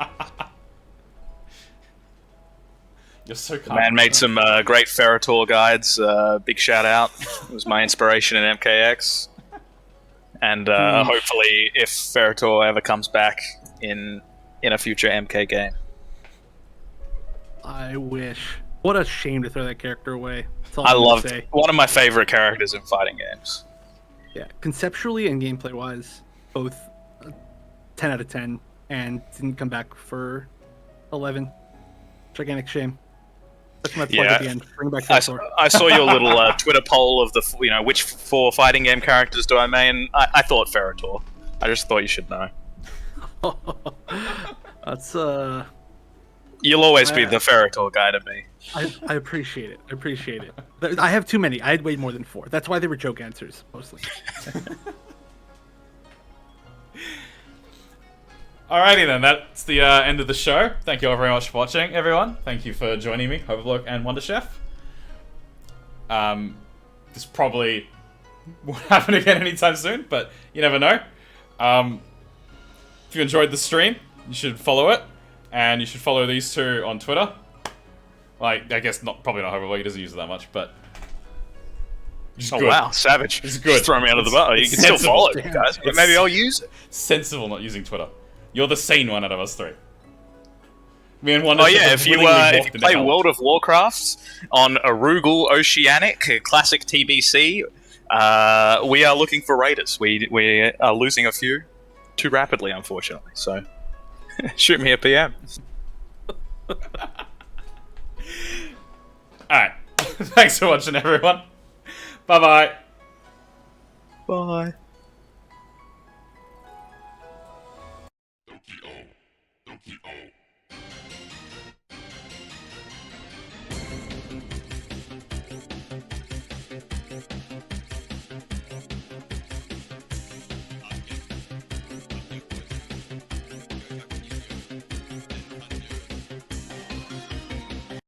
You're so kind. Man made some great Ferrotor guides. Big shout out. It was my inspiration in MKX. And hopefully, if Ferrotor ever comes back in a future MK game. I wish. What a shame to throw that character away. That's all I I'm gonna loved say. one of my favorite characters in fighting games. Yeah, conceptually and gameplay wise, both 10 out of 10, and didn't come back for 11. Gigantic shame. That's my plug at the end. Bring back Ferrotor. I saw your little Twitter poll of which 4 fighting game characters do I main. I thought Ferrotor. I just thought you should know. That's You'll always be the Ferrotor guy to me. I appreciate it. I appreciate it. I have too many. I had way more than 4. That's why they were joke answers mostly. Alrighty then, that's the end of the show. Thank you all very much for watching, everyone. Thank you for joining me, Hobobloke and WonderChef. This probably won't happen again anytime soon, but you never know. If you enjoyed the stream, you should follow it, and you should follow these two on Twitter. Like, I guess probably not Hobobloke, he doesn't use it that much, but... Oh wow, savage! It's good. Just throw me under the bus. You can still sensible. follow it, guys, but maybe I'll use it. Sensible not using Twitter. You're the sane one out of us 3. Me and WonderChef Oh yeah, have if you willingly walked if you into play hell. World of Warcraft on Arugal Oceanic, classic TBC, we are looking for raiders. We are losing a few too rapidly, unfortunately. So shoot me a PM. Alright. Thanks for watching, everyone. Bye-bye. Bye.